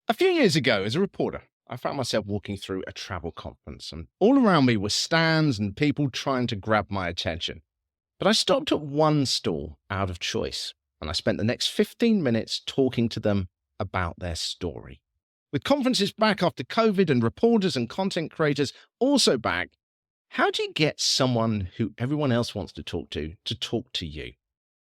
A few years ago, as a reporter, I found myself walking through a travel conference, and all around me were stands and people trying to grab my attention. But I stopped at one stall out of choice, and I spent the next 15 minutes talking to them about their story. With conferences back after COVID and reporters and content creators also back, how do you get someone who everyone else wants to talk to you?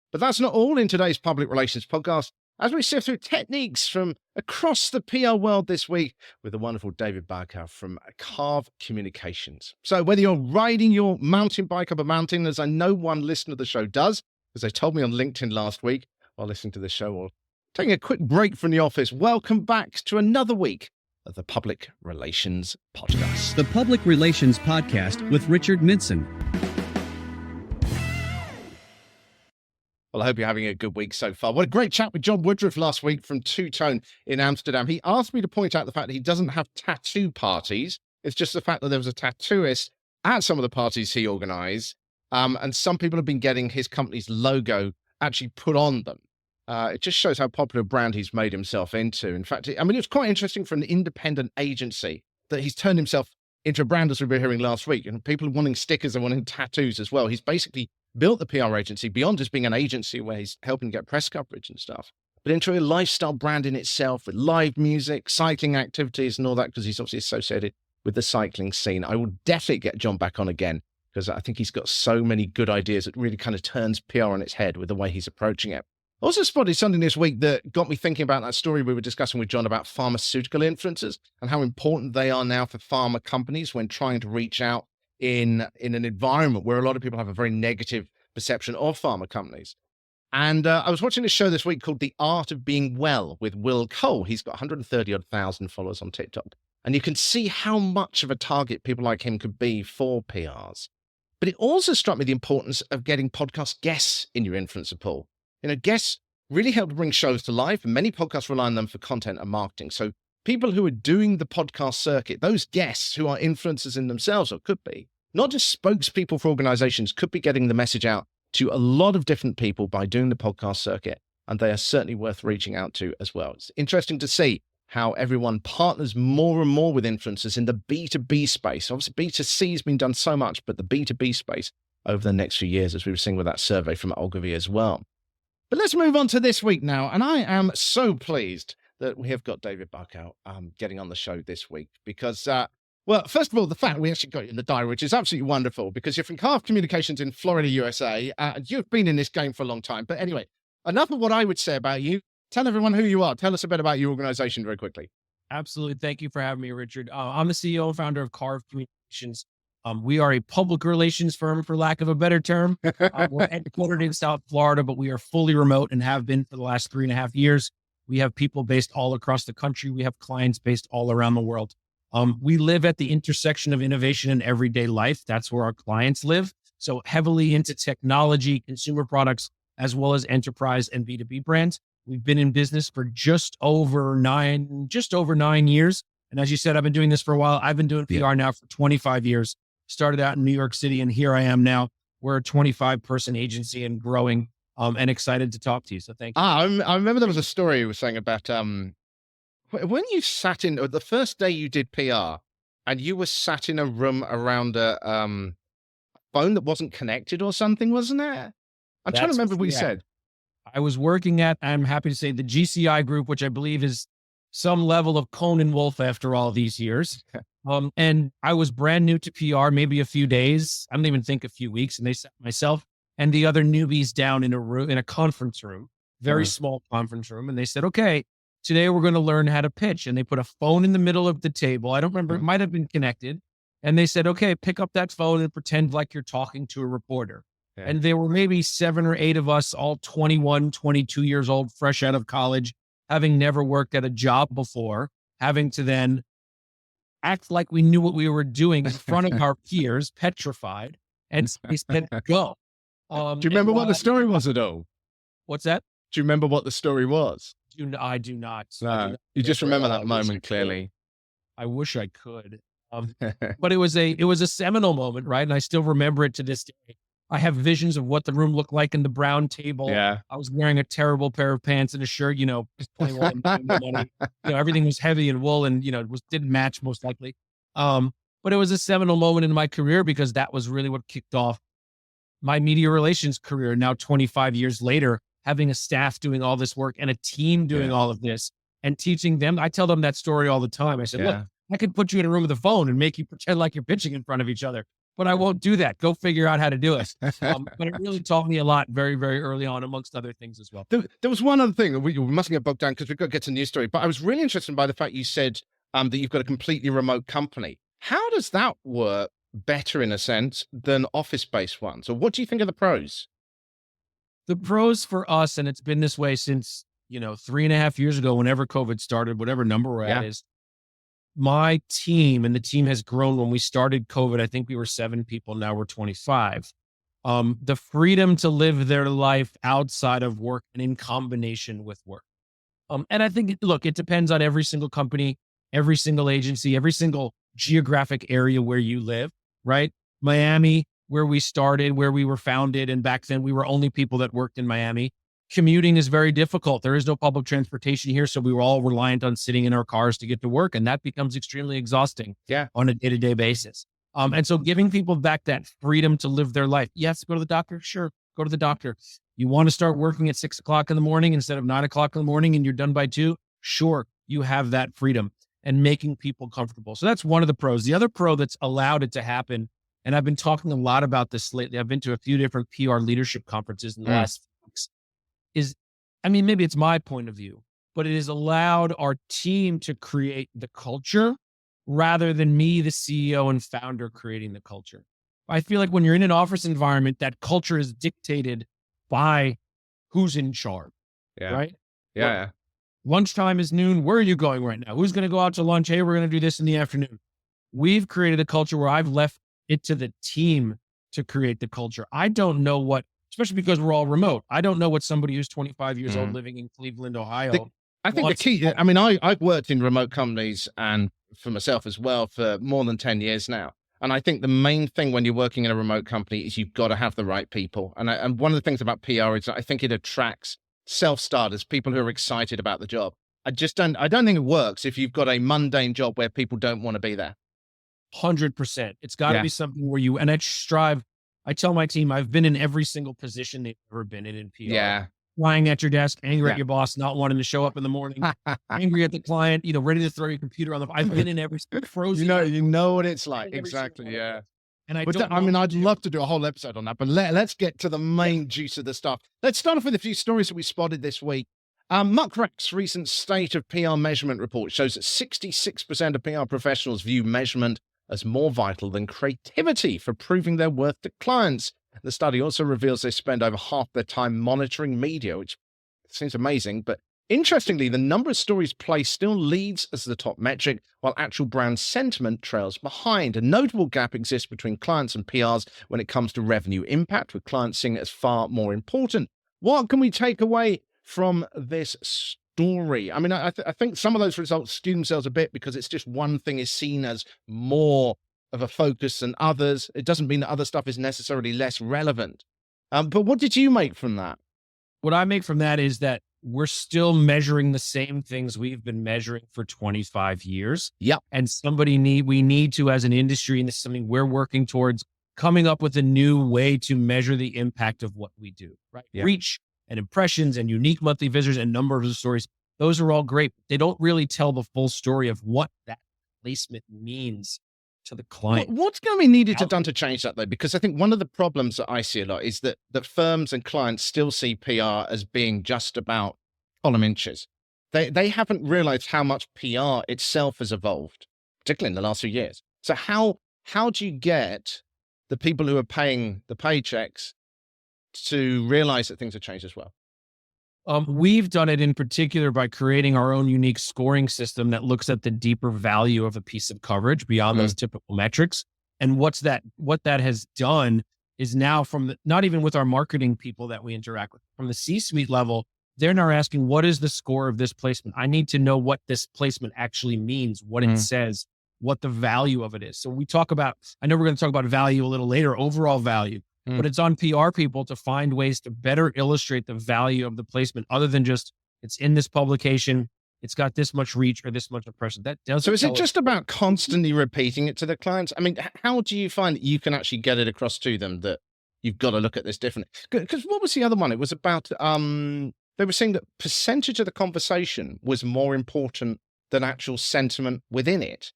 But that's not all in today's public relations podcast, as we sift through techniques from across the PR world this week with the wonderful David Barkoe from Carve Communications. So whether you're riding your mountain bike up a mountain, as I know one listener of the show does, as they told me on LinkedIn last week while listening to the show, or taking a quick break from the office, welcome back to another week of the Public Relations Podcast. The Public Relations Podcast with Richard Midson. Well, I hope you're having a good week so far. What a great chat with John Woodruff last week from Two Tone in Amsterdam. He asked me to point out the fact that he doesn't have tattoo parties. It's just the fact that there was a tattooist at some of the parties he organized. And some people have been getting his company's logo actually put on them. It just shows how popular a brand he's made himself into. In fact, I mean, it's quite interesting for an independent agency that he's turned himself into a brand, as we were hearing last week. And people wanting stickers and wanting tattoos as well. He's basically built the PR agency beyond just being an agency where he's helping get press coverage and stuff, but into a lifestyle brand in itself with live music, cycling activities and all that, because he's obviously associated with the cycling scene. I will definitely get John back on again because I think he's got so many good ideas that really kind of turns PR on its head with the way he's approaching it. I also spotted something this week that got me thinking about that story we were discussing with John about pharmaceutical influencers and how important they are now for pharma companies when trying to reach out in an environment where a lot of people have a very negative perception of pharma companies. And I was watching a show this week called The Art of Being Well with Will Cole. He's got 130,000 followers on TikTok. And you can see how much of a target people like him could be for PRs. But it also struck me the importance of getting podcast guests in your influencer pool. You know, guests really help to bring shows to life, and many podcasts rely on them for content and marketing. So people who are doing the podcast circuit, those guests who are influencers in themselves, or could be, not just spokespeople for organizations, could be getting the message out to a lot of different people by doing the podcast circuit. And they are certainly worth reaching out to as well. It's interesting to see how everyone partners more and more with influencers in the B2B space. Obviously, B2C has been done so much, but the B2B space over the next few years, as we were seeing with that survey from Ogilvy as well. But let's move on to this week now. And I am so pleased that we have got David Barkoe getting on the show this week because, well, first of all, the fact we actually got you in the diary, which is absolutely wonderful because you're from Carve Communications in Florida, USA. You've been in this game for a long time. But anyway, enough of what I would say about you. Tell everyone who you are. Tell us a bit about your organization very quickly. Absolutely. Thank you for having me, Richard. I'm the CEO and founder of Carve Communications. We are a public relations firm, for lack of a better term. We're headquartered in South Florida, but we are fully remote and have been for the last 3.5 years. We have people based all across the country. We have clients based all around the world. We live at the intersection of innovation and everyday life. That's where our clients live. So heavily into technology, consumer products, as well as enterprise and B2B brands. We've been in business for just over 9 years. And as you said, I've been doing this for a while. I've been doing PR now for 25 years. Started out in New York City, and here I am now. We're a 25-person agency and growing, and excited to talk to you. So thank you. I remember there was a story you were saying about when you sat in, or the first day you did PR, and you were sat in a room around a phone that wasn't connected or something, wasn't it? I'm trying to remember what you said. I was working at, I'm happy to say, the GCI group, which I believe is some level of Conan Wolf after all these years. And I was brand new to PR, maybe a few days. I don't even think a few weeks. And they sat myself and the other newbies down in a room, in a conference room, very small conference room. And they said, okay, today we're going to learn how to pitch. And they put a phone in the middle of the table. I don't remember. It might've been connected. And they said, okay, pick up that phone and pretend like you're talking to a reporter. Yeah. And there were maybe 7 or 8 of us, all 21, 22 years old, fresh out of college, having never worked at a job before, having to then act like we knew what we were doing in front of our peers, petrified, and they said, go. Do you remember what the story was at all? What's that? Do you remember what the story was? I do not. No, you just remember that moment clearly. I wish I could. But it was a seminal moment, right? And I still remember it to this day. I have visions of what the room looked like in the brown table. Yeah. I was wearing a terrible pair of pants and a shirt, just plain old and no money. Everything was heavy and wool and, didn't match most likely. But it was a seminal moment in my career because that was really what kicked off my media relations career. Now, 25 years later, having a staff doing all this work and a team doing all of this and teaching them. I tell them that story all the time. I said, look, I could put you in a room with a phone and make you pretend like you're pitching in front of each other, but I won't do that. Go figure out how to do it. But it really taught me a lot very, very early on, amongst other things as well. There was one other thing. We mustn't get bogged down because we've got to get to the news story. But I was really interested by the fact you said that you've got a completely remote company. How does that work better, in a sense, than office-based ones? Or what do you think are the pros? The pros for us, and it's been this way since, 3.5 years ago, whenever COVID started, whatever number we're at is, my team, and the team has grown. When we started COVID, I think we were 7 people. Now we're 25. The freedom to live their life outside of work and in combination with work. And I think, look, it depends on every single company, every single agency, every single geographic area where you live, right? Miami, where we started, where we were founded, and back then we were only people that worked in Miami. Commuting is very difficult. There is no public transportation here, so we were all reliant on sitting in our cars to get to work, and that becomes extremely exhausting on a day-to-day basis. And so giving people back that freedom to live their life. Yes, go to the doctor? Sure, go to the doctor. You want to start working at 6 o'clock in the morning instead of 9 o'clock in the morning and you're done by 2? Sure, you have that freedom, and making people comfortable. So that's one of the pros. The other pro that's allowed it to happen, and I've been talking a lot about this lately. I've been to a few different PR leadership conferences in the last few weeks. Maybe it's my point of view, but it has allowed our team to create the culture rather than me, the CEO and founder, creating the culture. I feel like when you're in an office environment, that culture is dictated by who's in charge, right? Yeah. Lunchtime is noon. Where are you going right now? Who's going to go out to lunch? Hey, we're going to do this in the afternoon. We've created a culture where I've left it to the team to create the culture. I don't know what, especially because we're all remote, I don't know what somebody who's 25 years old living in Cleveland, Ohio. I think the key, I've worked in remote companies and for myself as well for more than 10 years now. And I think the main thing when you're working in a remote company is you've got to have the right people. And one of the things about PR is that I think it attracts self-starters, people who are excited about the job. I don't think it works if you've got a mundane job where people don't want to be there. 100%. It's got to be something where and I tell my team, I've been in every single position they've ever been in PR. Yeah. Lying at your desk, angry at your boss, not wanting to show up in the morning, angry at the client, ready to throw your computer on the. I've been in every frozen. You know what it's like. Exactly. Yeah. And I'd love to do a whole episode on that, but let's get to the main juice of the stuff. Let's start off with a few stories that we spotted this week. Muckrak's recent State of PR Measurement report shows that 66% of PR professionals view measurement as more vital than creativity for proving their worth to clients. The study also reveals they spend over half their time monitoring media, which seems amazing. But interestingly, the number of stories placed still leads as the top metric, while actual brand sentiment trails behind. A notable gap exists between clients and PRs when it comes to revenue impact, with clients seeing it as far more important. What can we take away from this story? I think some of those results skew themselves a bit because it's just one thing is seen as more of a focus than others. It doesn't mean that other stuff is necessarily less relevant. But what did you make from that? What I make from that is that we're still measuring the same things we've been measuring for 25 years. Yep. And we need to, as an industry, and this is something we're working towards, coming up with a new way to measure the impact of what we do, right? Yep. Reach and impressions and unique monthly visitors and number of stories. Those are all great. They don't really tell the full story of what that placement means to the client. What's going to be needed to done to change that, though? Because I think one of the problems that I see a lot is that firms and clients still see PR as being just about column inches. They haven't realized how much PR itself has evolved, particularly in the last few years. So how do you get the people who are paying the paychecks to realize that things have changed as well? We've done it in particular by creating our own unique scoring system that looks at the deeper value of a piece of coverage beyond those typical metrics. And what that has done is now not even with our marketing people that we interact with, from the C-suite level, they're now asking, what is the score of this placement? I need to know what this placement actually means, what it says, what the value of it is. So I know we're going to talk about value a little later, overall value. but it's on PR people to find ways to better illustrate the value of the placement other than just it's in this publication, it's got this much reach or this much impression. That doesn't. So is it tell us- just about constantly repeating it to the clients? I mean, how do you find that you can actually get it across to them that you've got to look at this differently? Because what was the other one? It was about, they were saying that percentage of the conversation was more important than actual sentiment within it,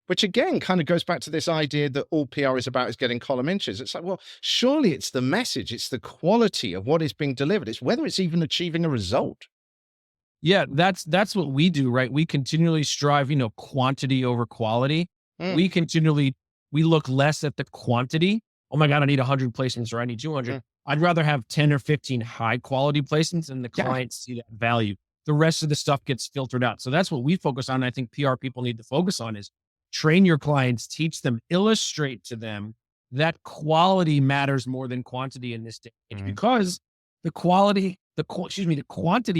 which again kind of goes back to this idea that all PR is about is getting column inches. It's like, well, surely it's the message, it's the quality of what is being delivered. It's whether it's even achieving a result. Yeah, that's what we do, right? We continually strive, quantity over quality. We look less at the quantity. Oh my God, I need 100 placements or I need 200. I'd rather have 10 or 15 high quality placements and the clients see that value. The rest of the stuff gets filtered out. So that's what we focus on. I think PR people need to focus on is train your clients, teach them, illustrate to them that quality matters more than quantity in this day because the quantity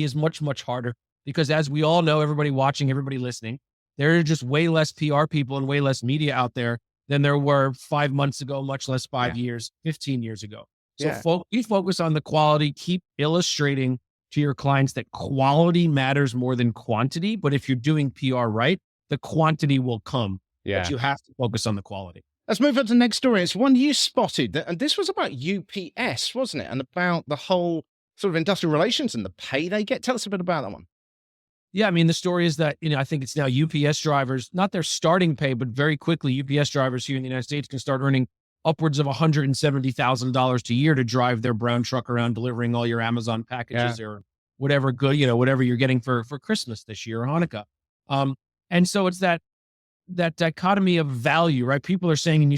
is much, much harder because as we all know, everybody watching, everybody listening, there are just way less PR people and way less media out there than there were 5 months ago, much less 5 years, 15 years ago. So you focus on the quality, keep illustrating to your clients that quality matters more than quantity. But if you're doing PR right, the quantity will come. But you have to focus on the quality. Let's move on to the next story. It's one you spotted, and this was about UPS, wasn't it? And about the whole sort of industrial relations and the pay they get. Tell us a bit about that one. Yeah, I mean, the story is that, I think it's now UPS drivers, not their starting pay, but very quickly, UPS drivers here in the United States can start earning upwards of $170,000 a year to drive their brown truck around delivering all your Amazon packages or whatever good, whatever you're getting for Christmas this year or Hanukkah. And so it's that dichotomy of value, right? People are saying, and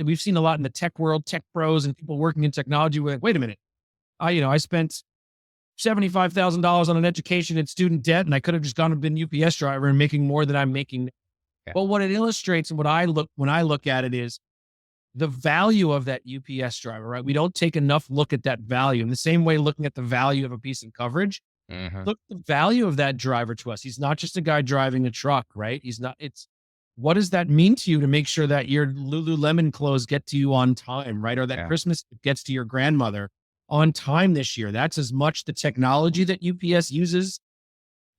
we've seen a lot in the tech world, tech pros and people working in technology. We're like, wait a minute. I spent $75,000 on an education and student debt, and I could have just gone and been UPS driver and making more than I'm making. But what it illustrates and when I look at it is the value of that UPS driver, right? We don't take enough look at that value. In the same way, looking at the value of a piece of coverage, look at the value of that driver to us. He's not just a guy driving a truck, right? What does that mean to you to make sure that your Lululemon clothes get to you on time, right? Or that Christmas gets to your grandmother on time this year. That's as much the technology that UPS uses.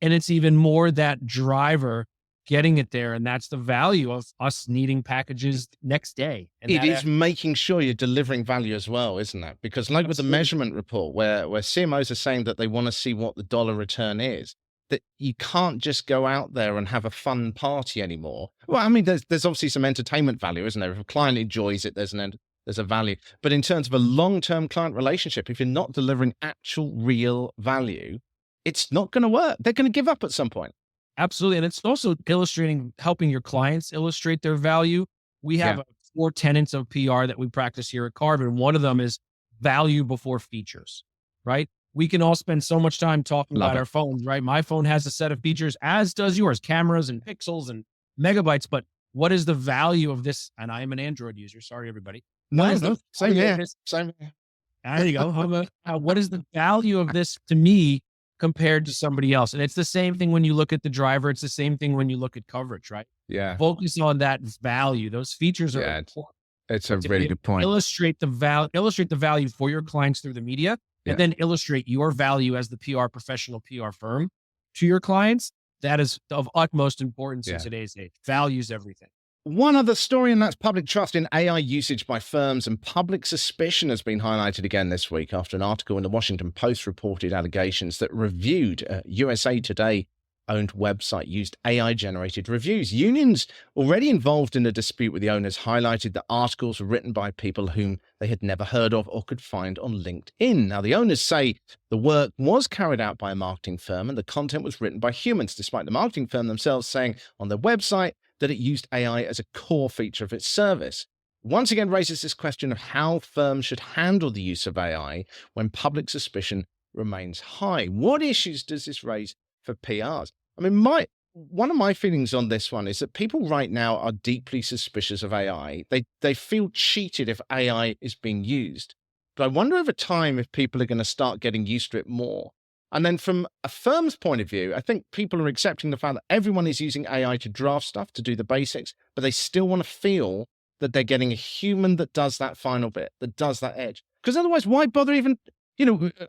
And it's even more that driver getting it there. And that's the value of us needing packages next day. And it is making sure you're delivering value as well, isn't that? Because like with the measurement report where CMOs are saying that they want to see what the dollar return is, that you can't just go out there and have a fun party anymore. Well, I mean, there's obviously some entertainment value, isn't there? If a client enjoys it, there's a value. But in terms of a long-term client relationship, if you're not delivering actual real value, it's not going to work. They're going to give up at some point. Absolutely. And it's also helping your clients illustrate their value. We have 4 tenets of PR that we practice here at Carvin. One of them is value before features, right? We can all spend so much time talking about our phones, right? My phone has a set of features, as does yours, cameras and pixels and megabytes. But what is the value of this? And I am an Android user. Sorry, everybody. Same here. There you go. What is the value of this to me compared to somebody else? And it's the same thing when you look at the driver. It's the same thing when you look at coverage, right? Yeah. Focus on that value. Those features are important. It's a really good point. Illustrate the value for your clients through the media, and then illustrate your value as the PR professional, PR firm to your clients. That is of utmost importance in today's age. Values everything. One other story, and that's public trust in AI usage by firms, and public suspicion has been highlighted again this week after an article in the Washington Post reported allegations that reviewed USA Today owned website used AI-generated reviews. Unions already involved in a dispute with the owners highlighted that articles were written by people whom they had never heard of or could find on LinkedIn. Now, the owners say the work was carried out by a marketing firm and the content was written by humans, despite the marketing firm themselves saying on their website that it used AI as a core feature of its service. Once again raises this question of how firms should handle the use of AI when public suspicion remains high. What issues does this raise for PRs? I mean, one of my feelings on this one is that people right now are deeply suspicious of AI. They feel cheated if AI is being used. But I wonder over time if people are going to start getting used to it more. And then from a firm's point of view, I think people are accepting the fact that everyone is using AI to draft stuff, to do the basics, but they still want to feel that they're getting a human that does that final bit, that does that edge. Because otherwise, why bother even,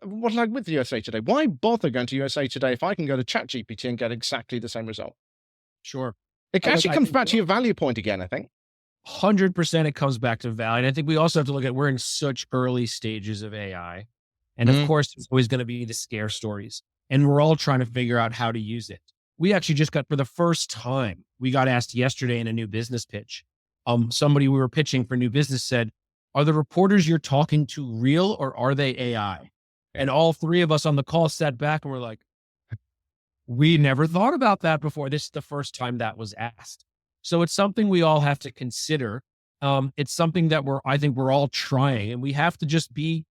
what like with the USA Today? Why bother going to USA Today if I can go to ChatGPT and get exactly the same result? Sure. It actually comes back to your value point again, I think. 100% it comes back to value. And I think we also have to look at, we're in such early stages of AI. And of course, it's always going to be the scare stories. And we're all trying to figure out how to use it. We actually just got, for the first time, we got asked yesterday in a new business pitch. Somebody we were pitching for new business said, are the reporters you're talking to real or are they AI? And all three of us on the call sat back and were like, we never thought about that before. This is the first time that was asked. So it's something we all have to consider. It's something that I think we're all trying, and we have to just be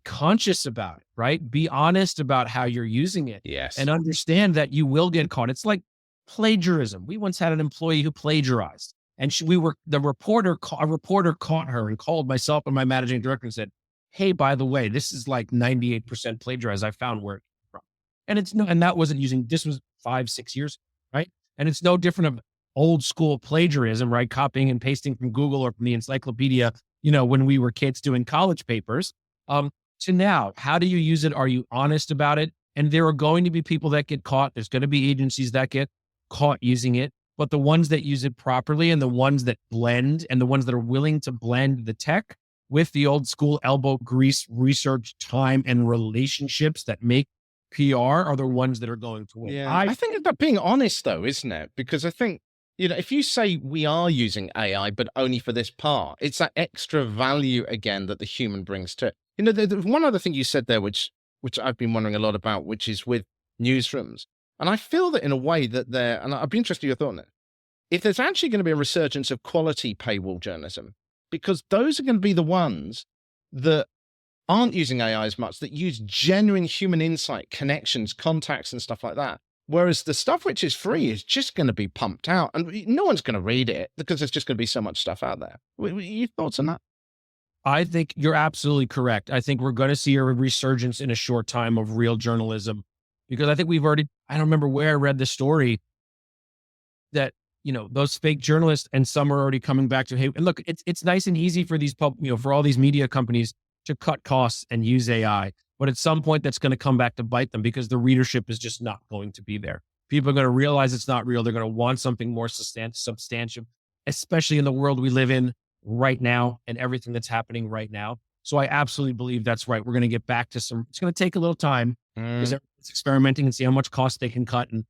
conscious about it, right? Be honest about how you're using it. Yes. And understand that you will get caught. It's like plagiarism. We once had an employee who plagiarized, and a reporter caught her and called myself and my managing director and said, hey, by the way, this is like 98% plagiarized. I found where it came from. And that wasn't this was 5-6 years, right? And it's no different of old school plagiarism, right? Copying and pasting from Google or from the encyclopedia, when we were kids doing college papers, to now. How do you use it? Are you honest about it? And there are going to be people that get caught. There's going to be agencies that get caught using it, but the ones that use it properly and the ones that blend and the ones that are willing to blend the tech with the old school elbow grease, research, time, and relationships that make PR are the ones that are going to win. Yeah. I think it's about being honest, though, isn't it? Because I think, if you say we are using AI, but only for this part, it's that extra value again that the human brings to it. There's one other thing you said there, which I've been wondering a lot about, which is with newsrooms. And I feel that in a way that and I'd be interested in your thought on it, if there's actually going to be a resurgence of quality paywall journalism, because those are going to be the ones that aren't using AI as much, that use genuine human insight, connections, contacts, and stuff like that. Whereas the stuff which is free is just going to be pumped out and no one's going to read it because there's just going to be so much stuff out there. Your thoughts on that? I think you're absolutely correct. I think we're going to see a resurgence in a short time of real journalism, because I think I don't remember where I read the story that, those fake journalists, and some are already coming back to, hey, and look, it's nice and easy for these for all these media companies to cut costs and use AI. But at some point that's going to come back to bite them, because the readership is just not going to be there. People are going to realize it's not real. They're going to want something more substantial, especially in the world we live in right now and everything that's happening right now. So I absolutely believe that's right. We're going to get back to it's going to take a little time because everyone's experimenting and see how much cost they can cut and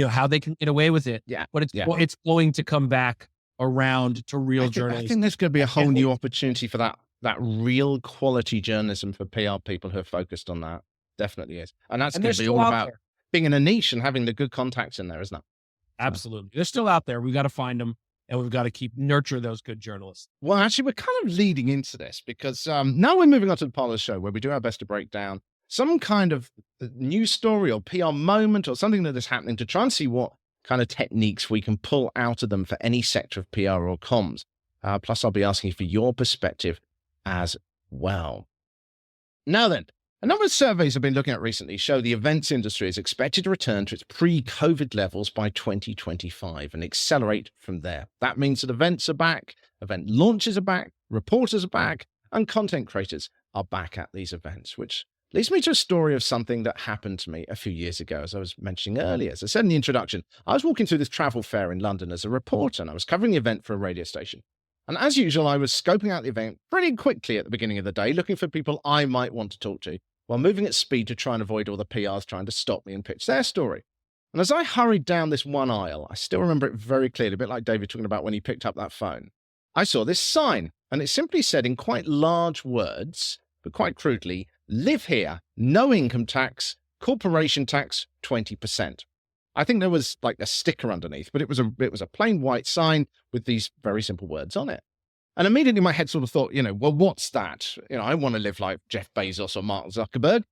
how they can get away with it. Yeah. But it's going to come back around to real journalism. I think there's going to be a whole new opportunity for that real quality journalism for PR people who are focused on that. Definitely is. And that's going to be all about being in a niche and having the good contacts in there, isn't it? Absolutely. They're still out there. We've got to find them, and we've got to nurture those good journalists. Well, actually, we're kind of leading into this because now we're moving on to the part of the show where we do our best to break down some kind of news story or PR moment or something that is happening to try and see what kind of techniques we can pull out of them for any sector of PR or comms. Plus, I'll be asking for your perspective as well. Now then, a number of surveys I've been looking at recently show the events industry is expected to return to its pre-COVID levels by 2025 and accelerate from there. That means that events are back, event launches are back, reporters are back, and content creators are back at these events, which leads me to a story of something that happened to me a few years ago, as I was mentioning earlier. As I said in the introduction, I was walking through this travel fair in London as a reporter, and I was covering the event for a radio station. And as usual, I was scoping out the event pretty quickly at the beginning of the day, looking for people I might want to talk to, while moving at speed to try and avoid all the PRs trying to stop me and pitch their story. And as I hurried down this one aisle, I still remember it very clearly, a bit like David talking about when he picked up that phone. I saw this sign, and it simply said in quite large words, but quite crudely, "Live here, no income tax, corporation tax 20%. I think there was like a sticker underneath, but it was a plain white sign with these very simple words on it. And immediately my head sort of thought, well, what's that? I want to live like Jeff Bezos or Mark Zuckerberg.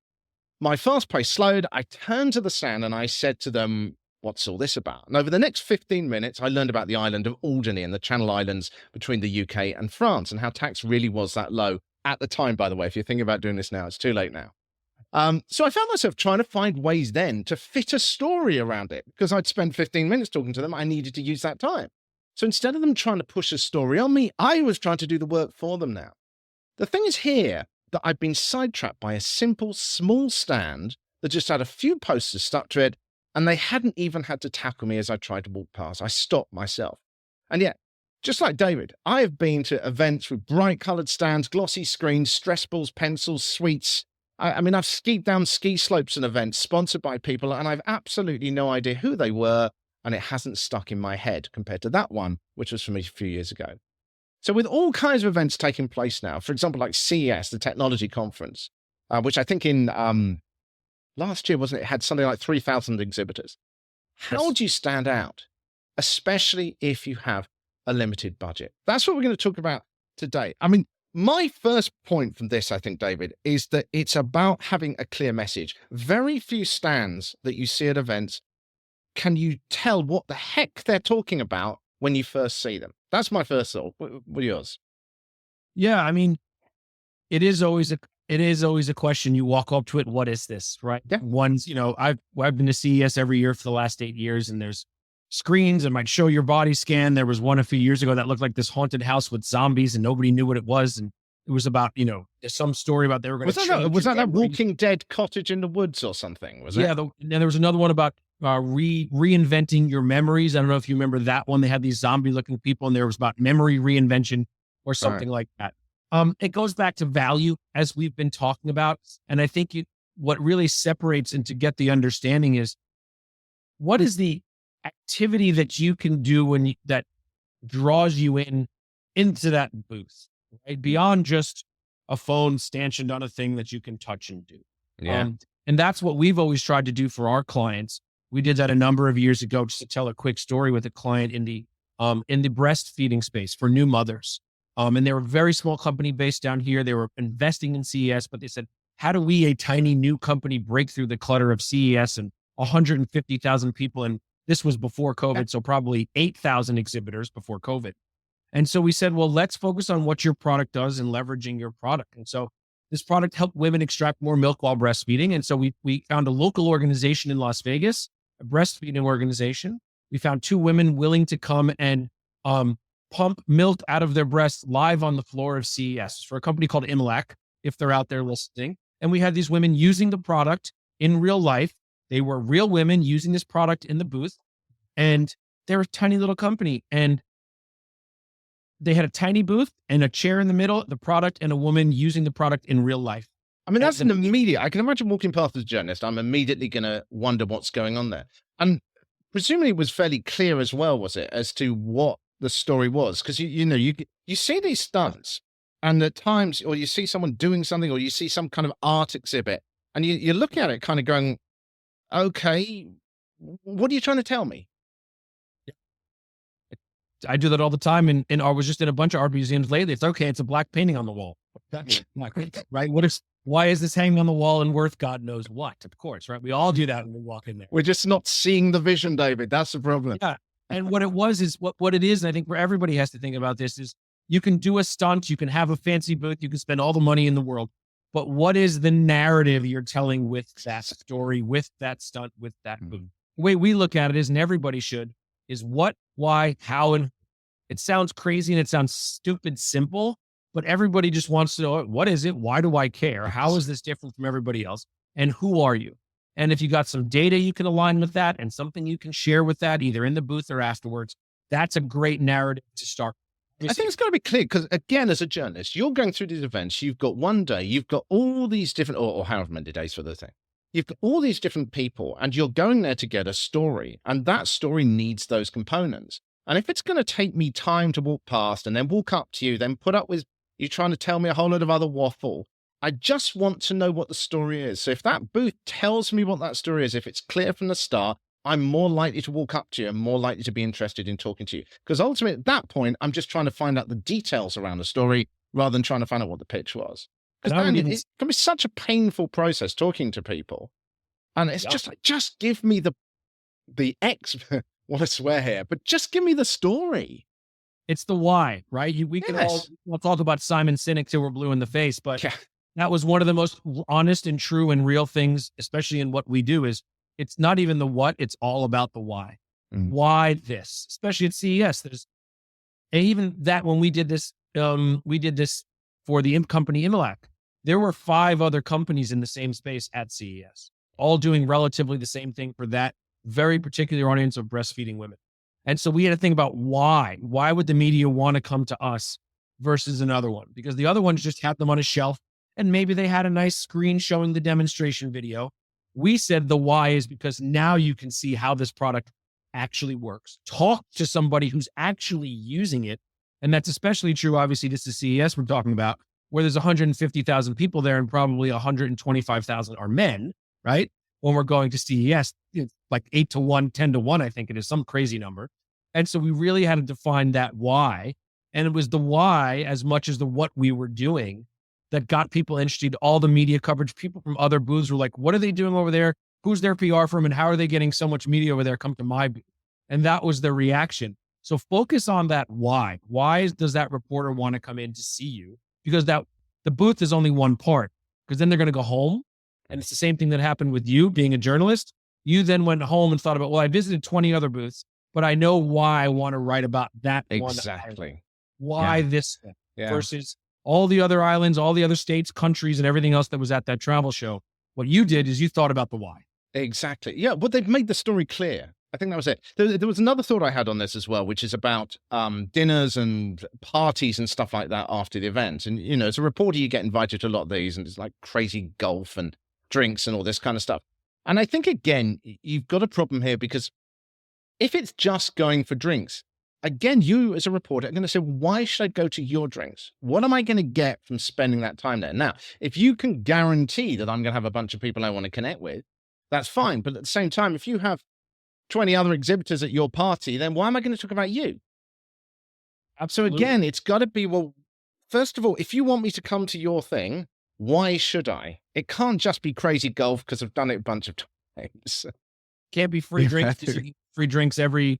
My fast pace slowed. I turned to the stand and I said to them, what's all this about? And over the next 15 minutes, I learned about the island of Alderney and the Channel Islands between the UK and France and how tax really was that low at the time, by the way. If you're thinking about doing this now, it's too late now. So I found myself trying to find ways then to fit a story around it because I'd spent 15 minutes talking to them. I needed to use that time. So instead of them trying to push a story on me, I was trying to do the work for them now. The thing is here that I've been sidetracked by a simple, small stand that just had a few posters stuck to it, and they hadn't even had to tackle me as I tried to walk past. I stopped myself. And yet, just like David, I have been to events with bright coloured stands, glossy screens, stress balls, pencils, sweets. I mean, I've skied down ski slopes and events sponsored by people, and I've absolutely no idea who they were, and it hasn't stuck in my head compared to that one, which was for me a few years ago. So with all kinds of events taking place now, for example, like CES, the technology conference, which I think in last year, wasn't it, had something like 3,000 exhibitors. How do you stand out, especially if you have a limited budget? That's what we're going to talk about today. I mean, my first point from this, I think, David, is that it's about having a clear message. Very few stands that you see at events can you tell what the heck they're talking about when you first see them. That's my first thought. What are yours? Yeah, I mean, it is always a question. You walk up to it. What is this? Right. Yeah. One's, I've been to CES every year for the last 8 years, and there's screens that might show your body scan. There was one a few years ago that looked like this haunted house with zombies, and nobody knew what it was. And it was about, there's some story about they were going to was that Walking Dead cottage in the woods or something? Was it? Yeah. And there was another one about reinventing your memories. I don't know if you remember that one. They had these zombie looking people, and there was about memory reinvention or something like that. It goes back to value, as we've been talking about. And I think what really separates and to get the understanding is, what is the activity that you can do that draws you into that booth, right? Beyond just a phone stanchioned on a thing that you can touch and do. Yeah. And that's what we've always tried to do for our clients. We did that a number of years ago, just to tell a quick story with a client in the breastfeeding space for new mothers. And they were a very small company based down here. They were investing in CES, but they said, how do we, a tiny new company, break through the clutter of CES and 150,000 people? And this was before COVID, so probably 8,000 exhibitors before COVID. And so we said, well, let's focus on what your product does and leveraging your product. And so this product helped women extract more milk while breastfeeding. And so we found a local organization in Las Vegas, a breastfeeding organization. We found 2 women willing to come and pump milk out of their breasts live on the floor of CES for a company called Imlac, if they're out there listening. And we had these women using the product in real life. They were real women using this product in the booth, and they're a tiny little company. And they had a tiny booth and a chair in the middle, the product, and a woman using the product in real life. I mean, that's an immediate, I can imagine walking past as a journalist, I'm immediately going to wonder what's going on there. And presumably it was fairly clear as well, was it, as to what the story was? Because, you see these stunts, and at times, or you see someone doing something, or you see some kind of art exhibit, and you're looking at it kind of going, okay, what are you trying to tell me? I do that all the time. And I was just in a bunch of art museums lately. It's okay. It's a black painting on the wall. Right? Why is this hanging on the wall and worth God knows what? Of course, right? We all do that when we walk in there. We're just not seeing the vision, David. That's the problem. Yeah. And what it was is what it is. And I think where everybody has to think about this is, you can do a stunt, you can have a fancy booth, you can spend all the money in the world. But what is the narrative you're telling with that story, with that stunt, with that booth? The way we look at it is, and everybody should, is what, why, how, and it sounds crazy and it sounds stupid simple, but everybody just wants to know, what is it? Why do I care? How is this different from everybody else? And who are you? And if you got some data you can align with that and something you can share with that, either in the booth or afterwards, that's a great narrative to start. I think it's got to be clear, because again, as a journalist, you're going through these events, you've got one day, you've got all these different, or however many days for the thing. You've got all these different people, and you're going there to get a story, and that story needs those components. And if it's going to take me time to walk past and then walk up to you, then put up with you trying to tell me a whole lot of other waffle, I just want to know what the story is. So if that booth tells me what that story is, if it's clear from the start, I'm more likely to walk up to you and more likely to be interested in talking to you. Because ultimately, at that point, I'm just trying to find out the details around the story rather than trying to find out what the pitch was. Because it can be such a painful process talking to people. And it's just like, just give me the want to swear here, but just give me the story. It's the why, right? We can all talk about Simon Sinek till we're blue in the face, but that was one of the most honest and true and real things, especially in what we do, is it's not even the what, it's all about the why. Why this? Especially at CES, And even that, when we did this for the company Imalac, there were 5 other companies in the same space at CES, all doing relatively the same thing for that very particular audience of breastfeeding women. And so we had to think about why. Why would the media want to come to us versus another one? Because the other ones just had them on a shelf and maybe they had a nice screen showing the demonstration video. We said the why is because now you can see how this product actually works. Talk to somebody who's actually using it. And that's especially true. Obviously, this is CES we're talking about, where there's 150,000 people there and probably 125,000 are men, right? When we're going to CES, it's like 8 to 1, 10 to 1, I think it is some crazy number. And so we really had to define that why. And it was the why as much as the what we were doing that got people interested. All the media coverage, people from other booths were like, what are they doing over there? Who's their PR firm and how are they getting so much media over there? Come to my booth. And that was the reaction. So focus on that why. Why does that reporter want to come in to see you? Because that the booth is only one part, because then they're going to go home. And it's the same thing that happened with you being a journalist. You then went home and thought about, well, I visited 20 other booths, but I know why I want to write about that one. Exactly. Why this thing versus all the other islands, all the other states, countries, and everything else that was at that travel show. What you did is you thought about the why. Exactly. Yeah. But they've made the story clear. I think that was it. There was another thought I had on this as well, which is about dinners and parties and stuff like that after the event. And, you know, as a reporter, you get invited to a lot of these and it's like crazy golf and drinks and all this kind of stuff. And I think, again, you've got a problem here because if it's just going for drinks, again, you as a reporter are going to say, why should I go to your drinks? What am I going to get from spending that time there? Now, if you can guarantee that I'm going to have a bunch of people I want to connect with, that's fine. But at the same time, if you have 20 other exhibitors at your party, then why am I going to talk about you? Absolutely. So again, it's got to be, well, first of all, if you want me to come to your thing, why should I? It can't just be crazy golf because I've done it a bunch of times. Can't be free drinks. Free drinks every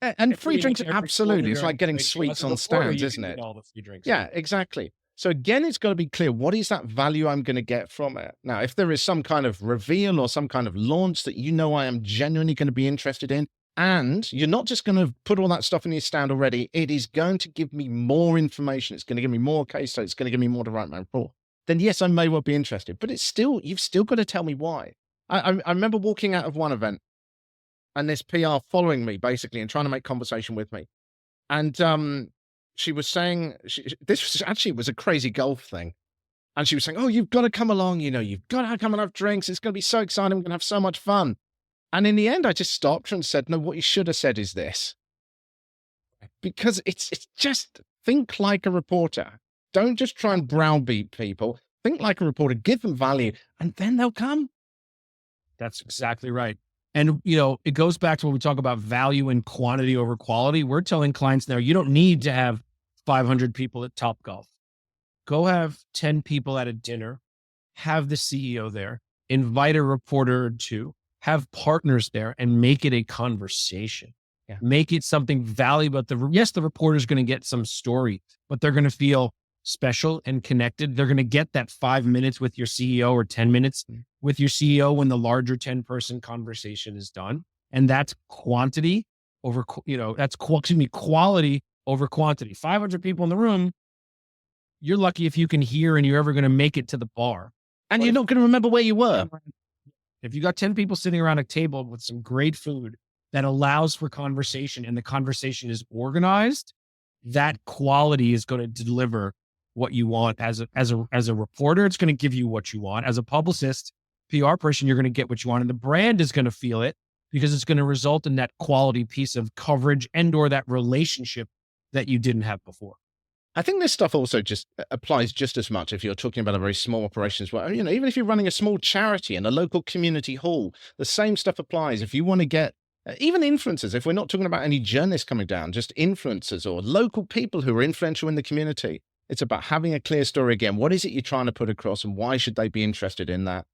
and free drinks, absolutely. It's like getting sweets on stands, isn't it? All the free drinks. Yeah, exactly. So again, it's got to be clear, what is that value I'm going to get from it? Now, if there is some kind of reveal or some kind of launch that you know I am genuinely going to be interested in, and you're not just going to put all that stuff in your stand already, it is going to give me more information. It's going to give me more case studies. It's going to give me more to write my report. Then yes, I may well be interested, but it's still, you've still got to tell me why. I remember walking out of one event and this PR following me basically and trying to make conversation with me. And she was saying, this was a crazy golf thing. And she was saying, oh, you've got to come along. You know, you've got to come and have drinks. It's going to be so exciting. We're going to have so much fun. And in the end, I just stopped her and said, no, what you should have said is this. Because it's just think like a reporter. Don't just try and browbeat people. Think like a reporter, give them value, and then they'll come. That's exactly right. And, you know, it goes back to when we talk about value and quantity over quality. We're telling clients now, you don't need to have 500 people at Topgolf. Go have 10 people at a dinner, have the CEO there, invite a reporter or two, have partners there, and make it a conversation. Yeah. Make it something valuable. Yes, the reporter's going to get some story, but they're going to feel special and connected. They're going to get that 5 minutes with your CEO or 10 minutes with your CEO when the larger 10-person conversation is done. And that's quantity over, quality over quantity. 500 people in the room, you're lucky if you can hear and you're ever going to make it to the bar. And you're not going to remember where you were. If you got 10 people sitting around a table with some great food that allows for conversation and the conversation is organized, that quality is going to deliver what you want. As a reporter, it's going to give you what you want. As a publicist, PR person, you're going to get what you want. And the brand is going to feel it because it's going to result in that quality piece of coverage and or that relationship that you didn't have before. I think this stuff also just applies just as much if you're talking about a very small operation as well. You know, even if you're running a small charity in a local community hall, the same stuff applies. If you want to get even influencers, if we're not talking about any journalists coming down, just influencers or local people who are influential in the community, it's about having a clear story again. What is it you're trying to put across and why should they be interested in that?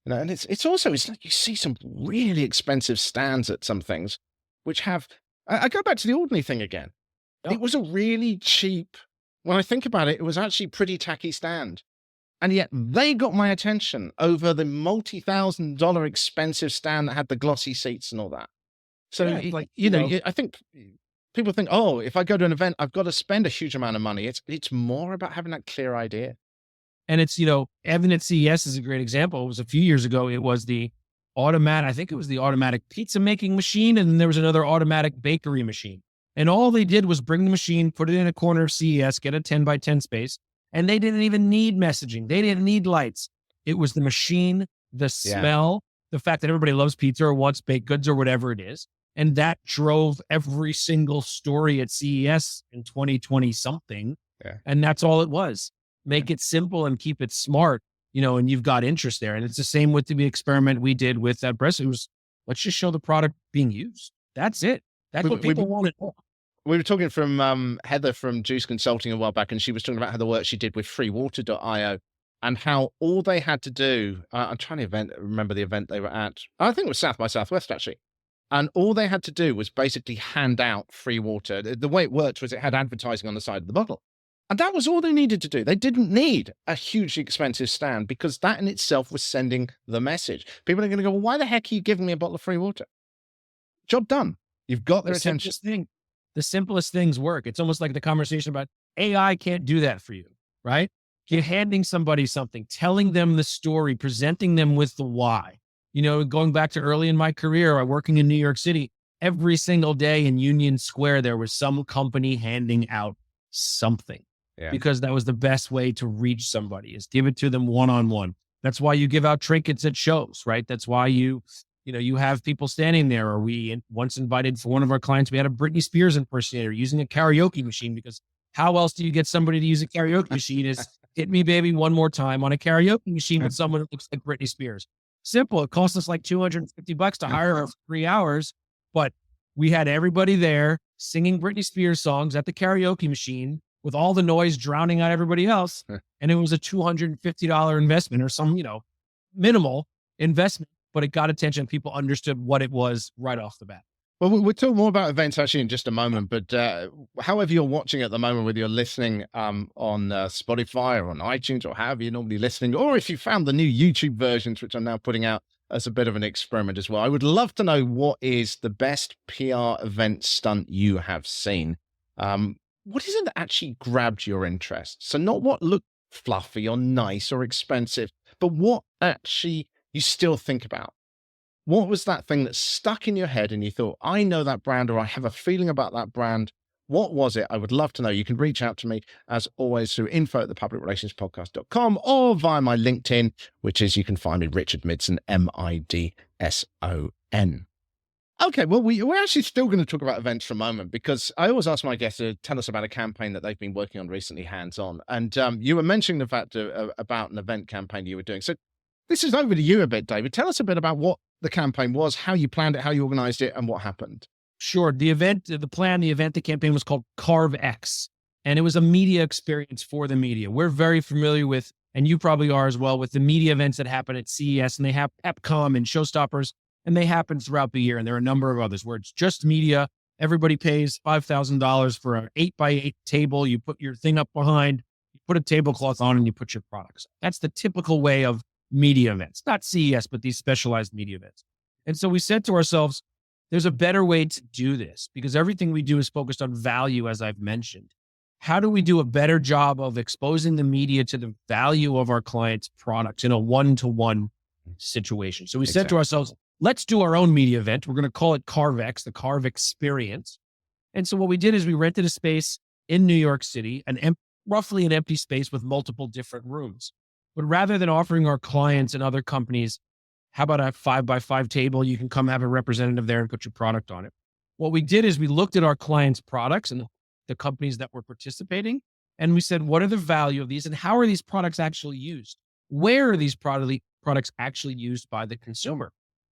You know, and it's also like you see some really expensive stands at some things, which have, I go back to the Ordinary thing again. Yep. It was a really cheap, when I think about it, it was actually a pretty tacky stand. And yet they got my attention over the multi-$1,000 expensive stand that had the glossy seats and all that. So, yeah, I think people think, oh, if I go to an event, I've got to spend a huge amount of money. It's more about having that clear idea. And it's, Evan at CES is a great example. It was a few years ago. It was the automatic, I think it was the automatic pizza making machine. And then there was another automatic bakery machine. And all they did was bring the machine, put it in a corner of CES, get a 10 by 10 space. And they didn't even need messaging. They didn't need lights. It was the machine, the smell, the fact that everybody loves pizza or wants baked goods or whatever it is. And that drove every single story at CES in 2020 something. Yeah. And that's all it was. Make it simple and keep it smart, and you've got interest there. And it's the same with the experiment we did with that breast. It was, let's just show the product being used. That's it. That's what people wanted. We were talking from Heather from Juice Consulting a while back, and she was talking about how the work she did with freewater.io and how all they had to do, I'm trying to remember the event they were at. I think it was South by Southwest, actually. And all they had to do was basically hand out free water. The way it worked was it had advertising on the side of the bottle. And that was all they needed to do. They didn't need a hugely expensive stand because that in itself was sending the message. People are going to go, well, why the heck are you giving me a bottle of free water? Job done. You've got their attention. The simplest things work. It's almost like the conversation about AI can't do that for you, right? You're handing somebody something, telling them the story, presenting them with the why. Going back to early in my career, working in New York City, every single day in Union Square, there was some company handing out something. Yeah. Because that was the best way to reach somebody, is give it to them one-on-one. That's why you give out trinkets at shows, right? That's why you have people standing there. Or we once invited, for one of our clients, we had a Britney Spears impersonator using a karaoke machine, because how else do you get somebody to use a karaoke machine is hit me baby one more time on a karaoke machine with someone that looks like Britney Spears. Simple. It costs us like $250 to hire her for 3 hours, but we had everybody there singing Britney Spears songs at the karaoke machine, with all the noise drowning out everybody else. And it was a $250 investment or some, minimal investment, but it got attention. People understood what it was right off the bat. Well, we'll talk more about events actually in just a moment, but however you're watching at the moment, whether you're listening on Spotify or on iTunes or however you're normally listening, or if you found the new YouTube versions, which I'm now putting out as a bit of an experiment as well, I would love to know what is the best PR event stunt you have seen. What is it that actually grabbed your interest? So not what looked fluffy or nice or expensive, but what actually you still think about. What was that thing that stuck in your head and you thought, I know that brand, or I have a feeling about that brand? What was it? I would love to know. You can reach out to me, as always, through info@thepublicrelationspodcast.com or via my LinkedIn, which is, you can find me, Richard Midson, Midson. Okay, well, we're actually still going to talk about events for a moment, because I always ask my guests to tell us about a campaign that they've been working on recently, hands-on. And you were mentioning the fact about an event campaign you were doing. So this is over to you a bit, David. Tell us a bit about what the campaign was, how you planned it, how you organized it, and what happened. Sure. The campaign was called Carve X, and it was a media experience for the media. We're very familiar with, and you probably are as well, with the media events that happen at CES, and they have Epcom and Showstoppers. And they happen throughout the year. And there are a number of others where it's just media. Everybody pays $5,000 for an 8x8 table. You put your thing up behind, you put a tablecloth on, and you put your products. That's the typical way of media events, not CES, but these specialized media events. And so we said to ourselves, there's a better way to do this, because everything we do is focused on value, as I've mentioned. How do we do a better job of exposing the media to the value of our clients' products in a one-to-one situation? So we said to ourselves, let's do our own media event. We're going to call it CarveX, the Carve Experience. And so what we did is we rented a space in New York City, roughly an empty space with multiple different rooms. But rather than offering our clients and other companies, how about a 5x5 table? You can come have a representative there and put your product on it. What we did is we looked at our clients' products and the companies that were participating, and we said, what are the value of these and how are these products actually used? Where are these products actually used by the consumer?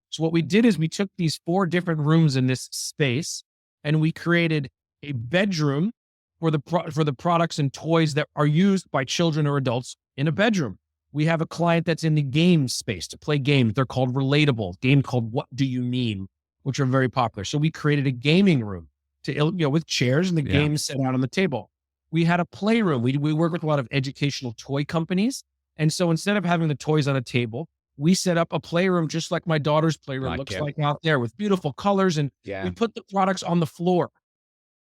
So what we did is we took these 4 different rooms in this space, and we created a bedroom for the products and toys that are used by children or adults in a bedroom. We have a client that's in the game space to play games. They're called Relatable, game called What Do You Mean, which are very popular. So we created a gaming room with chairs and the games set out on the table. We had a playroom. We work with a lot of educational toy companies. And so instead of having the toys on a table, we set up a playroom just like my daughter's playroom looks like out there, with beautiful colors. And we put the products on the floor.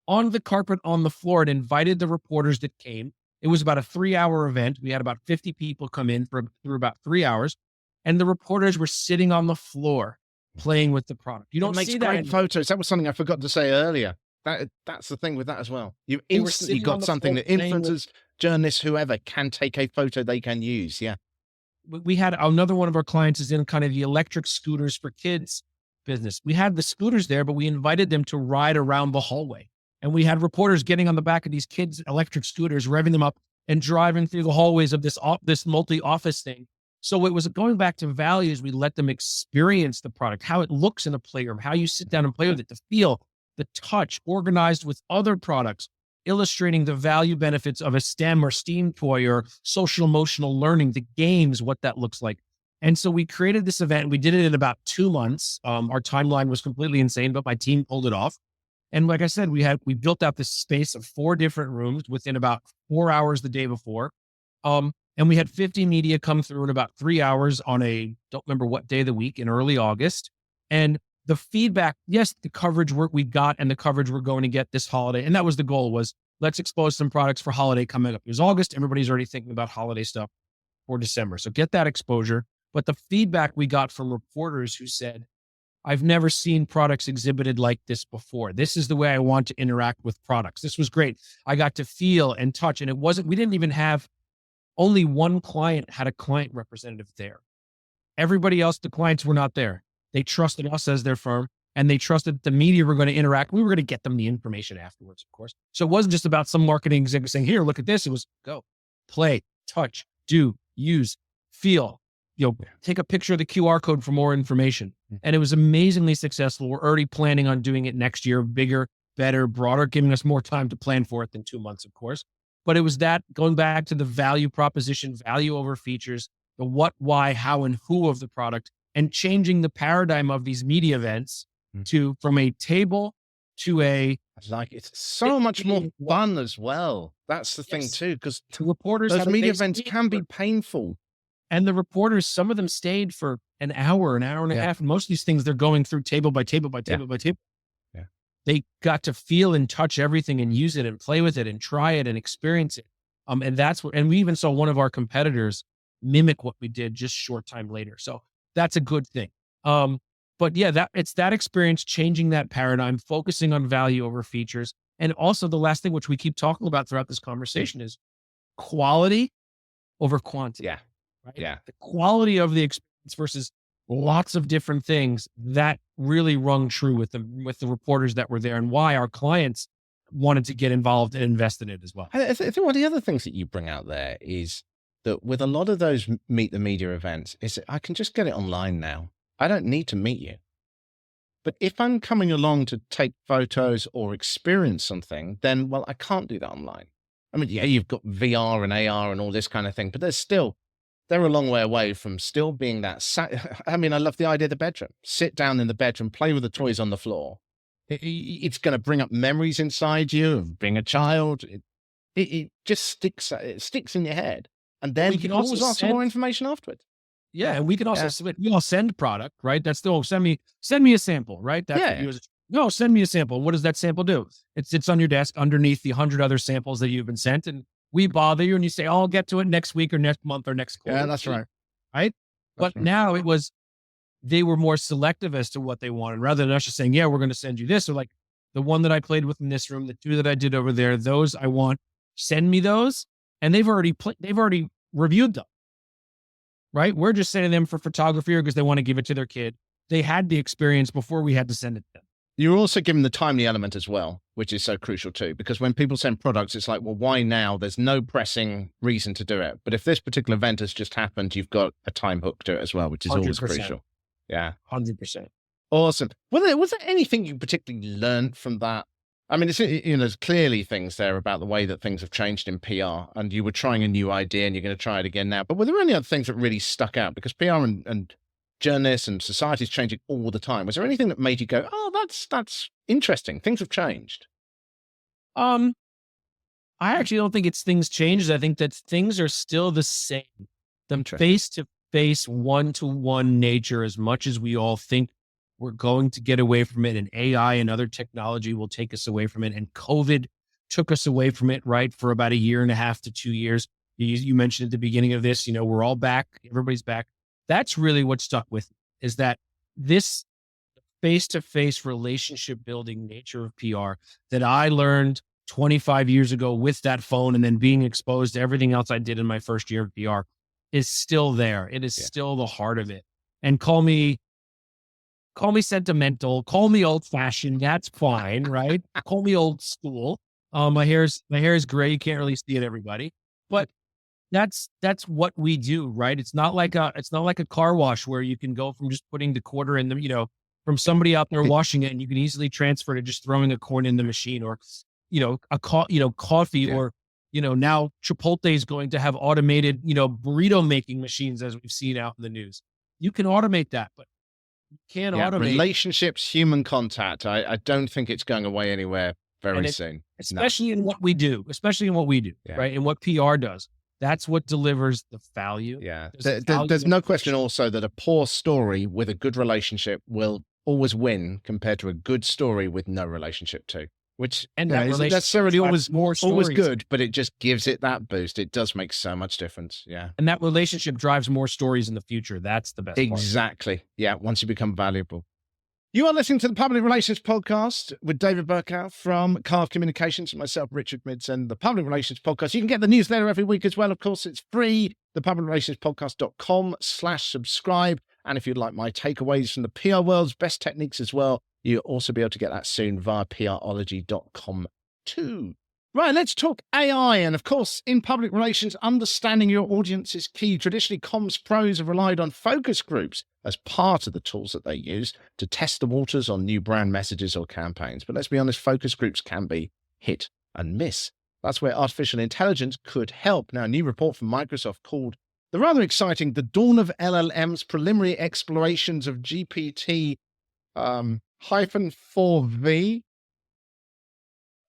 on the carpet on the floor and invited the reporters that came. It was about a 3-hour event. We had about 50 people come in through about 3 hours, and the reporters were sitting on the floor playing with the product. You don't It makes see that great anymore. photos. That was something I forgot to say earlier. That's the thing with that as well. You They were instantly sitting on got the something floor that playing with- influencers, journalists, whoever can take a photo they can use. Yeah. We had another one of our clients is in kind of the electric scooters for kids business. We had the scooters there, but we invited them to ride around the hallway. And we had reporters getting on the back of these kids' electric scooters, revving them up and driving through the hallways of this multi-office thing. So it was going back to values. We let them experience the product, how it looks in a playroom, how you sit down and play with it, the feel, the touch, organized with other products, illustrating the value benefits of a STEM or STEAM toy or social emotional learning, the games, what that looks like. And so we created this event. We did it in about 2 months. Our timeline was completely insane, but my team pulled it off. And like I said, we built out this space of 4 different rooms within about 4 hours the day before. And we had 50 media come through in about 3 hours on don't remember what day of the week in early August. And the feedback, yes, the coverage we got and the coverage we're going to get this holiday. And that was the goal, was let's expose some products for holiday coming up. It was August. Everybody's already thinking about holiday stuff for December. So get that exposure. But the feedback we got from reporters who said, I've never seen products exhibited like this before. This is the way I want to interact with products. This was great. I got to feel and touch. And we didn't even have, only one client had a client representative there. Everybody else, the clients were not there. They trusted us as their firm, and they trusted the media were going to interact. We were going to get them the information afterwards, of course. So it wasn't just about some marketing executive saying, here, look at this. It was go, play, touch, do, use, feel, take a picture of the QR code for more information. And it was amazingly successful. We're already planning on doing it next year, bigger, better, broader, giving us more time to plan for it than 2 months, of course. But it was that going back to the value proposition, value over features, the what, why, how, and who of the product, and changing the paradigm of these media events from a table to it's so much more fun as well. That's the thing too, because reporters. Those media events can be painful. And the reporters, some of them stayed for an hour and a half. And most of these things, they're going through table by table by table by table. Yeah. They got to feel and touch everything and use it and play with it and try it and experience it. And we even saw one of our competitors mimic what we did just short time later. So that's a good thing. But yeah, it's that experience, changing that paradigm, focusing on value over features. And also the last thing, which we keep talking about throughout this conversation, is quality over quantity. Yeah. Right? Yeah. The quality of the experience versus lots of different things, that really rung true with the reporters that were there, and why our clients wanted to get involved and invest in it as well. I think one of the other things that you bring out there is that with a lot of those meet the media events, is that I can just get it online now. I don't need to meet you. But if I'm coming along to take photos or experience something, then, well, I can't do that online. I mean, yeah, you've got VR and AR and all this kind of thing, but they're a long way away from still being that. I mean, I love the idea of the bedroom. Sit down in the bedroom, play with the toys on the floor. It's going to bring up memories inside you of being a child. It just sticks in your head. And then you can always ask for more information afterwards. Yeah, and we can also submit. We all send product, right? That's still send me a sample, right? Send me a sample. What does that sample do? It sits on your desk underneath the 100 other samples that you've been sent, and we bother you, and you say, "Oh, I'll get to it next week or next month or next quarter." Yeah, that's right. Right? But now they were more selective as to what they wanted, rather than us just saying, "Yeah, we're going to send you this," or like the one that I played with in this room, the 2 that I did over there, those I want. Send me those, and they've already reviewed them. Right? We're just sending them for photography or because they want to give it to their kid. They had the experience before we had to send it to them. You're also given the timely element as well, which is so crucial too, because when people send products, it's like, well, why now? There's no pressing reason to do it. But if this particular event has just happened, you've got a time hook to it as well, which is always 100%. crucial. Yeah. 100%. Awesome. Was there anything you particularly learned from that? I mean, there's clearly things there about the way that things have changed in PR, and you were trying a new idea and you're going to try it again now. But were there any other things that really stuck out? Because PR and journalists and society is changing all the time. Was there anything that made you go, oh, that's interesting. Things have changed. I actually don't think it's things changed. I think that things are still the same. The face-to-face, one-to-one nature, as much as we all think We're going to get away from it, and AI and other technology will take us away from it. And COVID took us away from it, right, for about 1.5 to 2 years. You mentioned at the beginning of this, we're all back. Everybody's back. That's really what stuck with me, is that this face-to-face relationship building nature of PR that I learned 25 years ago with that phone and then being exposed to everything else I did in my first year of PR is still there. It is still the heart of it. And call me sentimental, call me old fashioned. That's fine, right? Call me old school. My hair is gray. You can't really see it, everybody, but that's what we do, right? It's not like a car wash where you can go from just putting the quarter in the, from somebody out there washing it, and you can easily transfer to just throwing a coin in the machine, or, coffee, or, now Chipotle is going to have automated, burrito making machines, as we've seen out in the news. You can automate that, but you can't automate relationships, human contact. I don't think it's going away anywhere very soon. Especially in what we do, right? And what PR does. That's what delivers the value. Yeah. There's no question also that a poor story with a good relationship will always win compared to a good story with no relationship too. Which isn't necessarily always good, but it just gives it that boost. It does make so much difference. Yeah. And that relationship drives more stories in the future. That's the best part. Exactly. Yeah. Once you become valuable. You are listening to the Public Relations Podcast with David Barkoe from Carve Communications and myself, Richard Midson, the Public Relations Podcast. You can get the newsletter every week as well. Of course, it's free, thepublicrelationspodcast.com/subscribe. And if you'd like my takeaways from the PR world's best techniques as well, you'll also be able to get that soon via prology.com too. Right, let's talk AI. And of course, in public relations, understanding your audience is key. Traditionally, comms pros have relied on focus groups as part of the tools that they use to test the waters on new brand messages or campaigns. But let's be honest, focus groups can be hit and miss. That's where artificial intelligence could help. Now, a new report from Microsoft called the rather exciting The Dawn of LLMs, Preliminary Explorations of GPT -4V.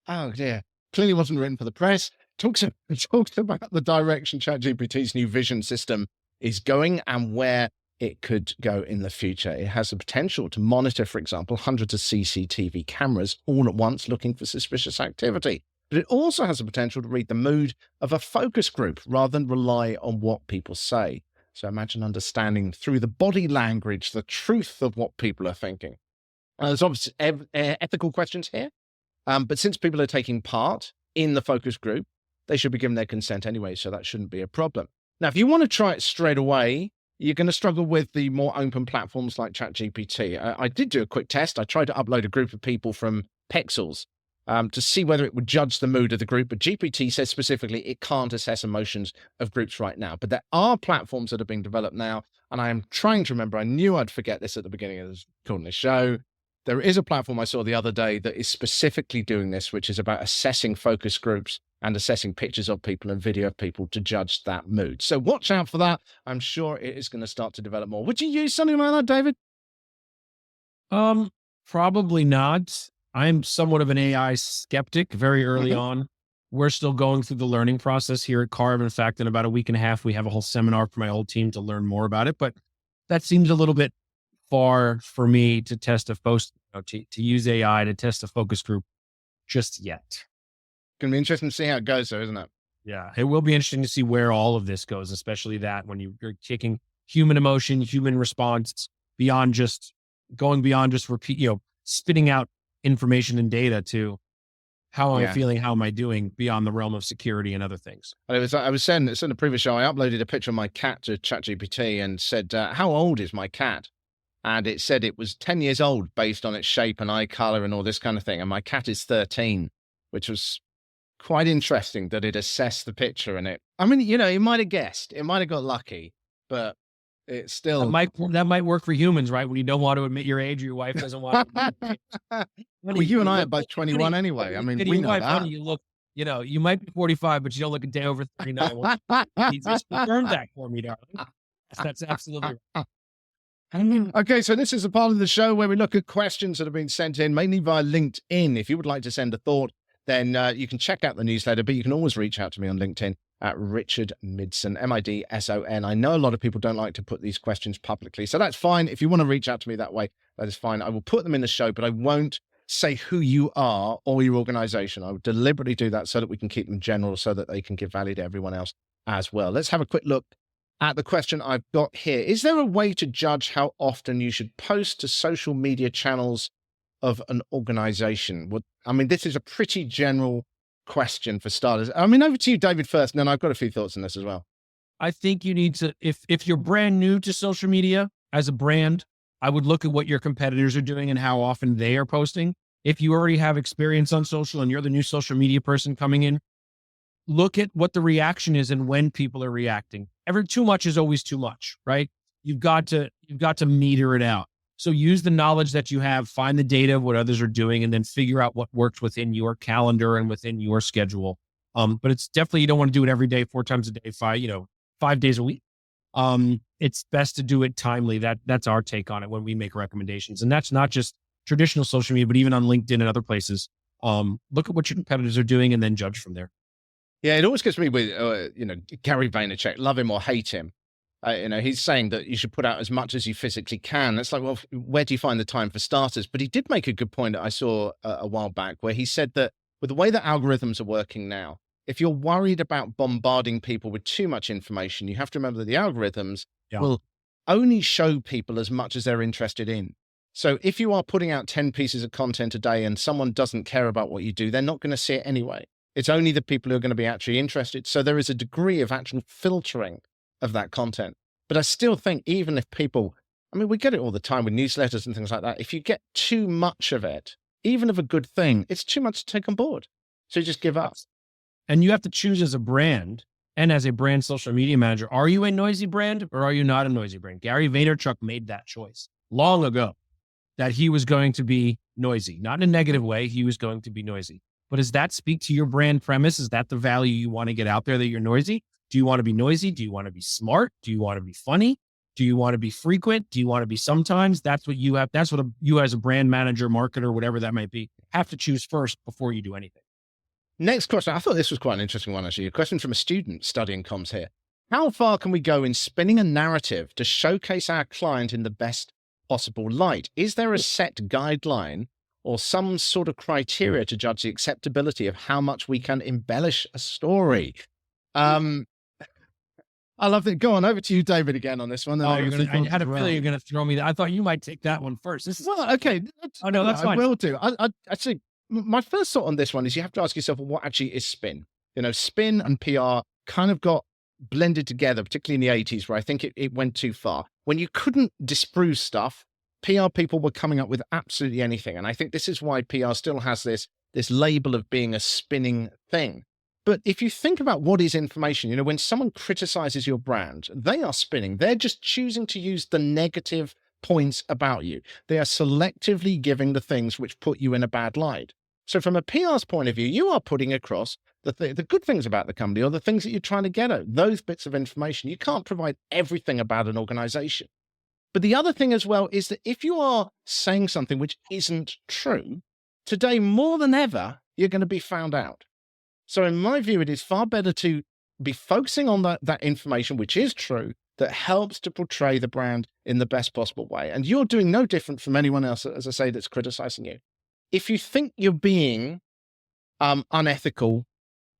Oh dear. Clearly wasn't written for the press. Talks about the direction ChatGPT's new vision system is going and where it could go in the future. It has the potential to monitor, for example, hundreds of CCTV cameras all at once looking for suspicious activity. But it also has the potential to read the mood of a focus group rather than rely on what people say. So imagine understanding through the body language the truth of what people are thinking. There's obviously ethical questions here. But since people are taking part in the focus group, they should be given their consent anyway, so that shouldn't be a problem. Now, if you want to try it straight away, you're going to struggle with the more open platforms like ChatGPT. I did do a quick test. I tried to upload a group of people from Pexels to see whether it would judge the mood of the group, but GPT says specifically it can't assess emotions of groups right now. But there are platforms that are being developed now, and I am trying to remember. I knew I'd forget this at the beginning of this show. There is a platform I saw the other day that is specifically doing this, which is about assessing focus groups and assessing pictures of people and video of people to judge that mood. So watch out for that. I'm sure it is going to start to develop more. Would you use something like that, David? Probably not. I'm somewhat of an AI skeptic very early on. We're still going through the learning process here at Carve. In fact, in about 1.5 weeks, we have a whole seminar for my whole team to learn more about it. But that seems a little bit far for me to test to use AI to test a focus group just yet. It's going to be interesting to see how it goes, though, isn't it? Yeah, it will be interesting to see where all of this goes, especially that when you're taking human emotion, human response beyond just repeat, spitting out information and data to how am I feeling, how am I doing beyond the realm of security and other things. I was saying in the previous show, I uploaded a picture of my cat to ChatGPT and said, how old is my cat? And it said it was 10 years old based on its shape and eye color and all this kind of thing. And my cat is 13, which was quite interesting that it assessed the picture and it might have guessed, it might have got lucky, but it's still. That might work for humans, right? When you don't want to admit your age or your wife doesn't want to. Well, you and I are both 21 anyway. I mean, we know that. You look, you might be 45, but you don't look a day over 39. Well, you just confirmed that for me, darling. That's absolutely right. Okay, so this is a part of the show where we look at questions that have been sent in, mainly via LinkedIn. If you would like to send a thought, then you can check out the newsletter, but you can always reach out to me on LinkedIn at Richard Midson, Midson. I know a lot of people don't like to put these questions publicly, so that's fine. If you want to reach out to me that way, that is fine. I will put them in the show, but I won't say who you are or your organization. I would deliberately do that so that we can keep them general, so that they can give value to everyone else as well. Let's have a quick look at the question I've got here. Is there a way to judge how often you should post to social media channels of an organization? This is a pretty general question for starters. Over to you, David, first, and then I've got a few thoughts on this as well. I think you need to, if you're brand new to social media as a brand, I would look at what your competitors are doing and how often they are posting. If you already have experience on social and you're the new social media person coming in, look at what the reaction is and when people are reacting. Too much is always too much, right? You've got to meter it out. So use the knowledge that you have, find the data of what others are doing, and then figure out what works within your calendar and within your schedule. But it's definitely, you don't want to do it every day, 4 times a day, 5 days a week. It's best to do it timely. That's our take on it when we make recommendations. And that's not just traditional social media, but even on LinkedIn and other places. Look at what your competitors are doing and then judge from there. Yeah, it always gets me with, Gary Vaynerchuk, love him or hate him. He's saying that you should put out as much as you physically can. It's like, well, where do you find the time for starters? But he did make a good point that I saw a while back, where he said that with the way that algorithms are working now, if you're worried about bombarding people with too much information, you have to remember that the algorithms will only show people as much as they're interested in. So if you are putting out 10 pieces of content a day and someone doesn't care about what you do, they're not going to see it anyway. It's only the people who are going to be actually interested. So there is a degree of actual filtering of that content. But I still think, even if people, we get it all the time with newsletters and things like that. If you get too much of it, even of a good thing, it's too much to take on board. So you just give up. And you have to choose as a brand and as a brand social media manager, are you a noisy brand or are you not a noisy brand? Gary Vaynerchuk made that choice long ago, that he was going to be noisy, not in a negative way. He was going to be noisy. But does that speak to your brand premise? Is that the value you want to get out there, that you're noisy? Do you want to be noisy? Do you want to be smart? Do you want to be funny? Do you want to be frequent? Do you want to be sometimes? That's what you have. That's what you as a brand manager, marketer, whatever that might be, have to choose first before you do anything. Next question. I thought this was quite an interesting one, actually. A question from a student studying comms here. How far can we go in spinning a narrative to showcase our client in the best possible light? Is there a set guideline or some sort of criteria to judge the acceptability of how much we can embellish a story? I love it. Go on, over to you, David, again on this one. I had a feeling you're going to throw me. I thought you might take that one first. Okay. Oh no, that's fine. I will do. I actually, my first thought on this one is you have to ask yourself, what actually is spin? Spin and PR kind of got blended together, particularly in the 80s, where I think it went too far. When you couldn't disprove stuff, PR people were coming up with absolutely anything. And I think this is why PR still has this label of being a spinning thing. But if you think about what is information, when someone criticizes your brand, they are spinning. They're just choosing to use the negative points about you. They are selectively giving the things which put you in a bad light. So from a PR's point of view, you are putting across the good things about the company or the things that you're trying to get at, those bits of information. You can't provide everything about an organization. But the other thing as well is that if you are saying something which isn't true, today more than ever, you're going to be found out. So in my view, it is far better to be focusing on that information, which is true, that helps to portray the brand in the best possible way. And you're doing no different from anyone else, as I say, that's criticizing you. If you think you're being unethical,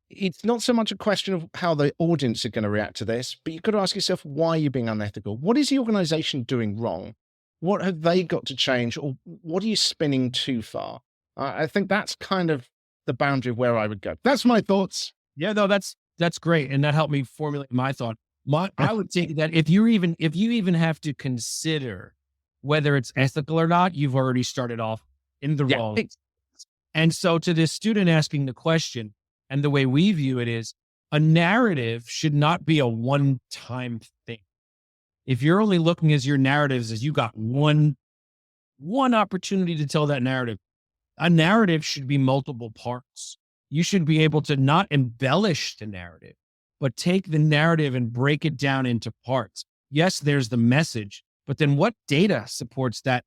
it's not so much a question of how the audience are going to react to this, but you've got to ask yourself, why are you being unethical? What is the organization doing wrong? What have they got to change? Or what are you spinning too far? I think that's kind of the boundary of where I would go. That's my thoughts. Yeah, no, that's great. And that helped me formulate my thought. I would think that if you even have to consider whether it's ethical or not, you've already started off in the wrong. And so to this student asking the question, and the way we view it is, a narrative should not be a one-time thing. If you're only looking as your narratives as you got one opportunity to tell that narrative, a narrative should be multiple parts. You should be able to not embellish the narrative, but take the narrative and break it down into parts. Yes, there's the message, but then what data supports that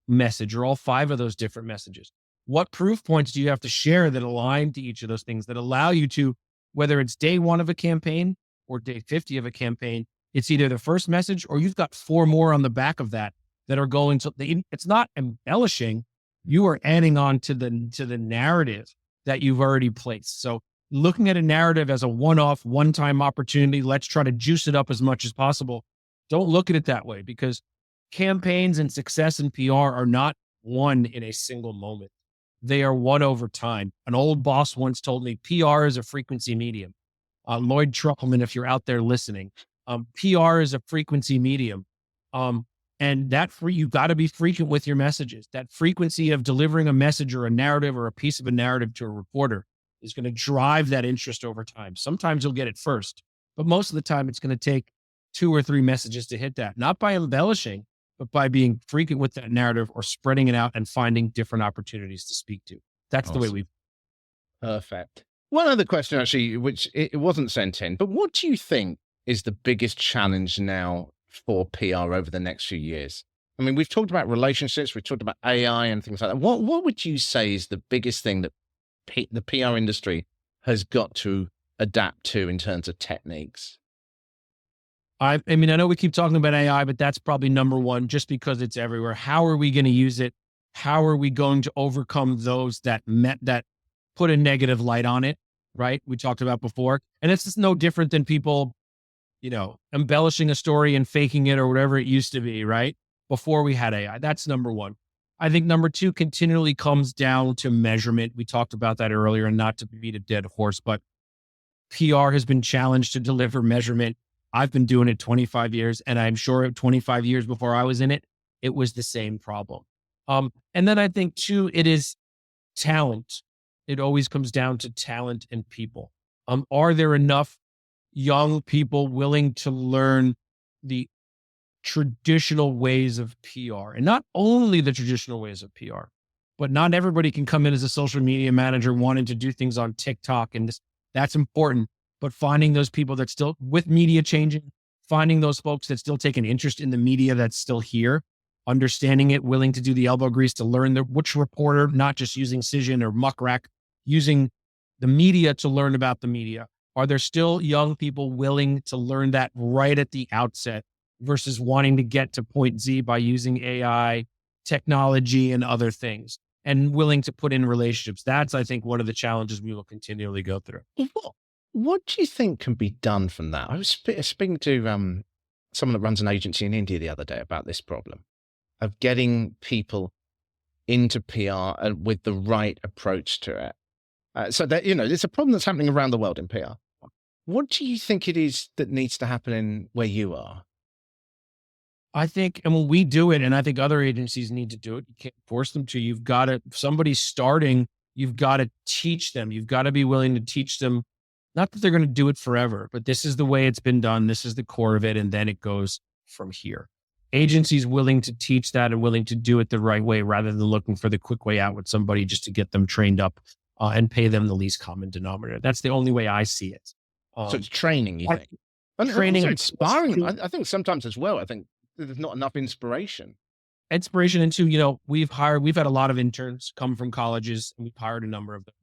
message or all 5 of those different messages? What proof points do you have to share that align to each of those things that allow you to whether it's day one of a campaign or day 50 of a campaign, it's either the first message or you've got 4 more on the back of that are going to, it's not embellishing. You are adding on to the narrative that you've already placed. So looking at a narrative as a one-off, one-time opportunity, let's try to juice it up as much as possible. Don't look at it that way, because campaigns and success in PR are not won in a single moment. They are won over time. An old boss once told me, PR is a frequency medium. Lloyd Truckleman, if you're out there listening, PR is a frequency medium. And you got to be frequent with your messages. That frequency of delivering a message or a narrative or a piece of a narrative to a reporter is going to drive that interest over time. Sometimes you'll get it first, but most of the time it's going to take 2 or 3 messages to hit that, not by embellishing, but by being frequent with that narrative or spreading it out and finding different opportunities to speak to. That's Awesome. the way we. Perfect. One other question, actually, which it wasn't sent in, but what do you think is the biggest challenge now for PR over the next few years? I mean, we've talked about relationships, we've talked about AI and things like that. What would you say is the biggest thing that the PR industry has got to adapt to in terms of techniques? I mean, I know we keep talking about AI, but that's probably number one, just because it's everywhere. How are we going to use it? How are we going to overcome those that put a negative light on it? Right? We talked about before, and it's just no different than people, embellishing a story and faking it or whatever it used to be, right? Before we had AI. That's number one. I think number two continually comes down to measurement. We talked about that earlier, and not to beat a dead horse, but PR has been challenged to deliver measurement. I've been doing it 25 years, and I'm sure 25 years before I was in it, it was the same problem. And then I think too, it is talent. It always comes down to talent and people. Are there enough young people willing to learn the traditional ways of PR? And not only the traditional ways of PR, but not everybody can come in as a social media manager wanting to do things on TikTok, and that's important. But finding those people that still, with media changing, finding those folks that still take an interest in the media that's still here, understanding it, willing to do the elbow grease to learn which reporter, not just using Cision or Muckrack, using the media to learn about the media. Are there still young people willing to learn that right at the outset versus wanting to get to point Z by using AI, technology, and other things, and willing to put in relationships? That's, I think, one of the challenges we will continually go through. What do you think can be done from that? I was speaking to someone that runs an agency in India the other day about this problem of getting people into PR and with the right approach to it. So that, it's a problem that's happening around the world in PR. What do you think it is that needs to happen in where you are? I think, and when we do it, and I think other agencies need to do it, you can't force them to. You've got to, if somebody's starting, you've got to teach them. You've got to be willing to teach them. Not that they're going to do it forever, but this is the way it's been done. This is the core of it. And then it goes from here. Agencies willing to teach that and willing to do it the right way, rather than looking for the quick way out with somebody just to get them trained up and pay them the least common denominator. That's the only way I see it. So it's training, you think? Training, inspiring. I think sometimes as well, I think there's not enough inspiration. Into, we've had a lot of interns come from colleges, and we've hired a number of them.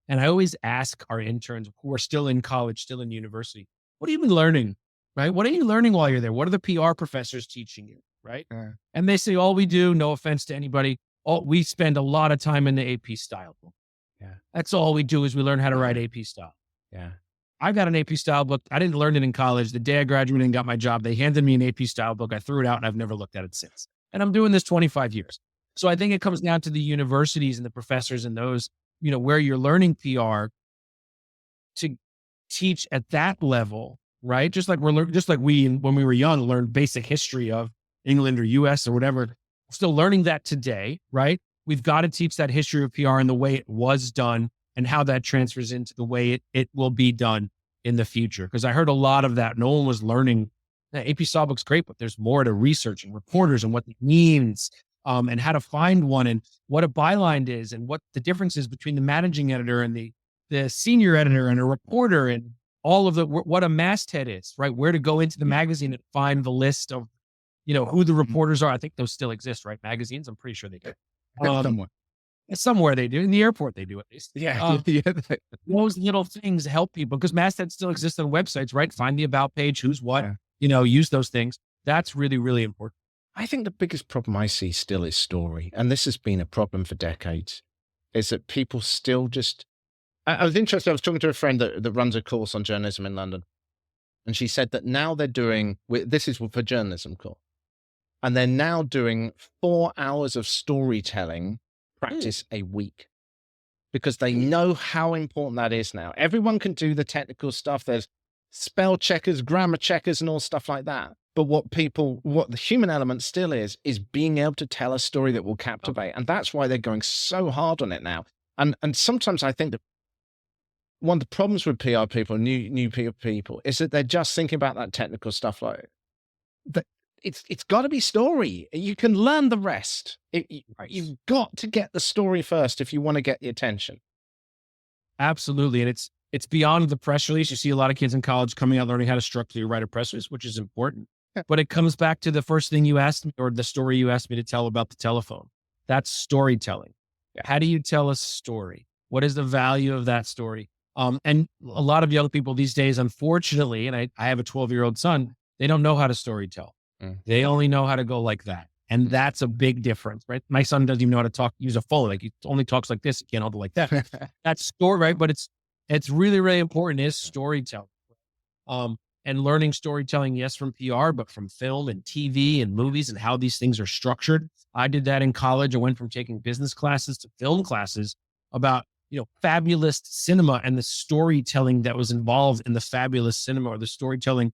And I always ask our interns who are still in college, still in university, what have you been learning, right? What are you learning while you're there? What are the PR professors teaching you, right? And they say, all we do, no offense to anybody, we spend a lot of time in the AP style book. Yeah. That's all we do, is we learn how to write AP style. Yeah. I got an AP style book. I didn't learn it in college. The day I graduated and got my job, they handed me an AP style book. I threw it out and I've never looked at it since. And I'm doing this 25 years. So I think it comes down to the universities and the professors and those, where you're learning PR, to teach at that level, right? Just like we, when we were young, learned basic history of England or US or whatever. We're still learning that today, right? We've got to teach that history of PR and the way it was done, and how that transfers into the way it will be done in the future. Because I heard a lot of that. No one was learning. AP Stylebook's great, but there's more to research and reporters and what it means, and how to find one, and what a byline is, and what the difference is between the managing editor and the senior editor and a reporter, and all of what a masthead is, right? Where to go into the magazine and find the list of, who the reporters are. I think those still exist, right? Magazines, I'm pretty sure they do. Somewhere. Somewhere they do. In the airport, they do at least. Yeah. Yeah. Those little things help people because mastheads still exist on websites, right? Find the about page, who's what, Yeah. use those things. That's really, really important. I think the biggest problem I see still is story. And this has been a problem for decades, is that people still just. I was interested. I was talking to a friend that runs a course on journalism in London. And she said that now they're doing, this is for journalism course, and they're now doing 4 hours of storytelling practice a week because they know how important that is now. Everyone can do the technical stuff. There's spell checkers, grammar checkers, and all stuff like that. But what the human element still is being able to tell a story that will captivate. And that's why they're going so hard on it now. And sometimes I think that one of the problems with PR people, new PR people, is that they're just thinking about that technical stuff. Like that, it's got to be story. You can learn the rest. You've got to get the story first if you want to get the attention. Absolutely, and it's beyond the press release. You see a lot of kids in college coming out learning how to structurally write a press release, which is important. Yeah. But it comes back to the first thing you asked me, or the story you asked me to tell about the telephone. That's storytelling. Yeah. How do you tell a story? What is the value of that story? And a lot of young people these days, unfortunately, and I have a 12-year-old son, they don't know how to storytell. They only know how to go like that. And that's a big difference, right? My son doesn't even know how to use a phone. Like he only talks like this. He can't hold it like that. That's story, right? But it's really, really important is storytelling. And learning storytelling, yes, from PR, but from film and TV and movies and how these things are structured. I did that in college. I went from taking business classes to film classes about, fabulous cinema and the storytelling that was involved in the fabulous cinema or the storytelling.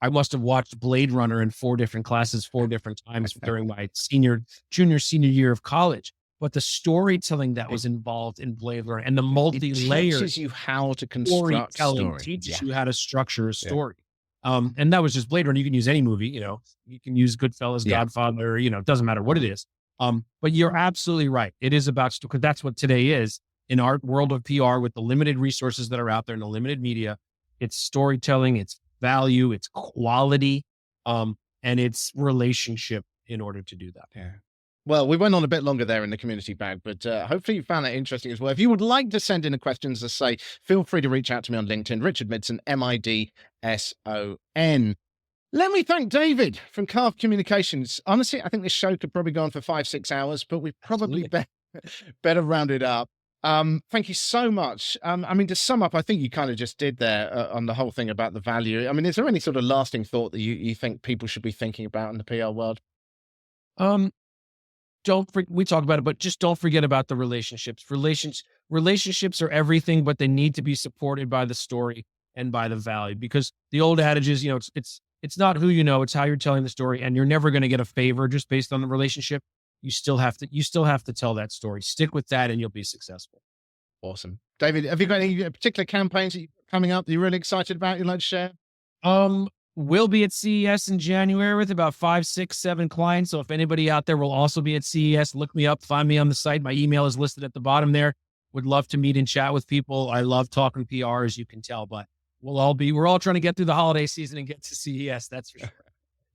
I must have watched Blade Runner in 4 different classes, 4 different times during my senior year of college. But the storytelling that was involved in Blade Runner and the multi-layers. It teaches you how to construct story. Teaches you how to structure a story. And that was just Blade Runner. You can use any movie, you can use Goodfellas, Godfather, it doesn't matter what it is. But you're absolutely right. It is about, because that's what today is in our world of PR with the limited resources that are out there and the limited media. It's storytelling, it's value, it's quality, and it's relationship in order to do that. Yeah. Well, we went on a bit longer there in the community bag, but hopefully you found that interesting as well. If you would like to send in a question, as I say, feel free to reach out to me on LinkedIn, Richard Midson, Midson. Let me thank David from Carve Communications. Honestly, I think this show could probably go on for 5-6 hours, but we probably better round it up. Thank you so much. To sum up, I think you kind of just did there on the whole thing about the value. Is there any sort of lasting thought that you think people should be thinking about in the PR world? We talked about it, but just don't forget about the relationships. Relationships are everything, but they need to be supported by the story and by the value, because the old adage is, it's not who it's how you're telling the story, and you're never going to get a favor just based on the relationship. You still have to tell that story. Stick with that and you'll be successful. Awesome. David, have you got any particular campaigns that coming up that you're really excited about you'd like to share? We'll be at CES in January with about 5, 6, 7 clients. So if anybody out there will also be at CES, look me up, find me on the site. My email is listed at the bottom there. Would love to meet and chat with people. I love talking PR, as you can tell, but we're all trying to get through the holiday season and get to CES. That's for sure.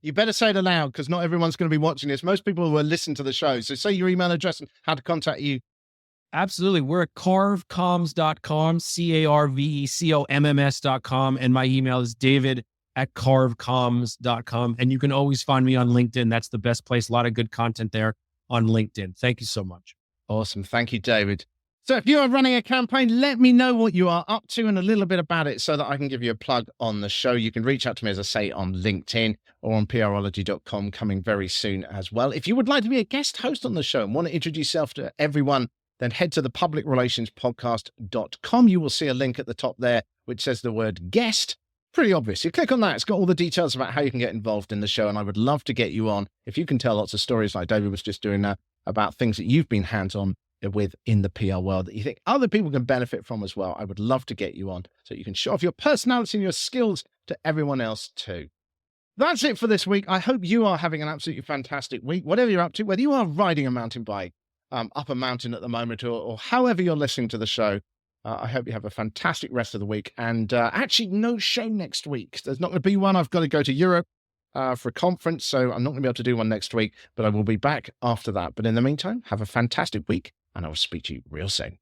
You better say it aloud, because not everyone's going to be watching this. Most people will listen to the show. So say your email address and how to contact you. Absolutely. We're at carvecoms.com, CARVECOMMS.com. And my email is david@carvecoms.com. And you can always find me on LinkedIn. That's the best place. A lot of good content there on LinkedIn. Thank you so much. Awesome. Thank you, David. So if you are running a campaign, let me know what you are up to and a little bit about it so that I can give you a plug on the show. You can reach out to me, as I say, on LinkedIn or on prology.com, coming very soon as well. If you would like to be a guest host on the show and want to introduce yourself to everyone, then head to the publicrelationspodcast.com. You will see a link at the top there, which says the word guest. Pretty obvious. You click on that. It's got all the details about how you can get involved in the show. And I would love to get you on. If you can tell lots of stories like David was just doing now about things that you've been hands-on with in the PR world that you think other people can benefit from as well, I would love to get you on so you can show off your personality and your skills to everyone else too. That's it for this week. I hope you are having an absolutely fantastic week, whatever you're up to, whether you are riding a mountain bike up a mountain at the moment or however you're listening to the show. I hope you have a fantastic rest of the week. And actually, no show next week. There's not going to be one. I've got to go to Europe for a conference, so I'm not going to be able to do one next week, but I will be back after that. But in the meantime, have a fantastic week. and I will speak to you real soon.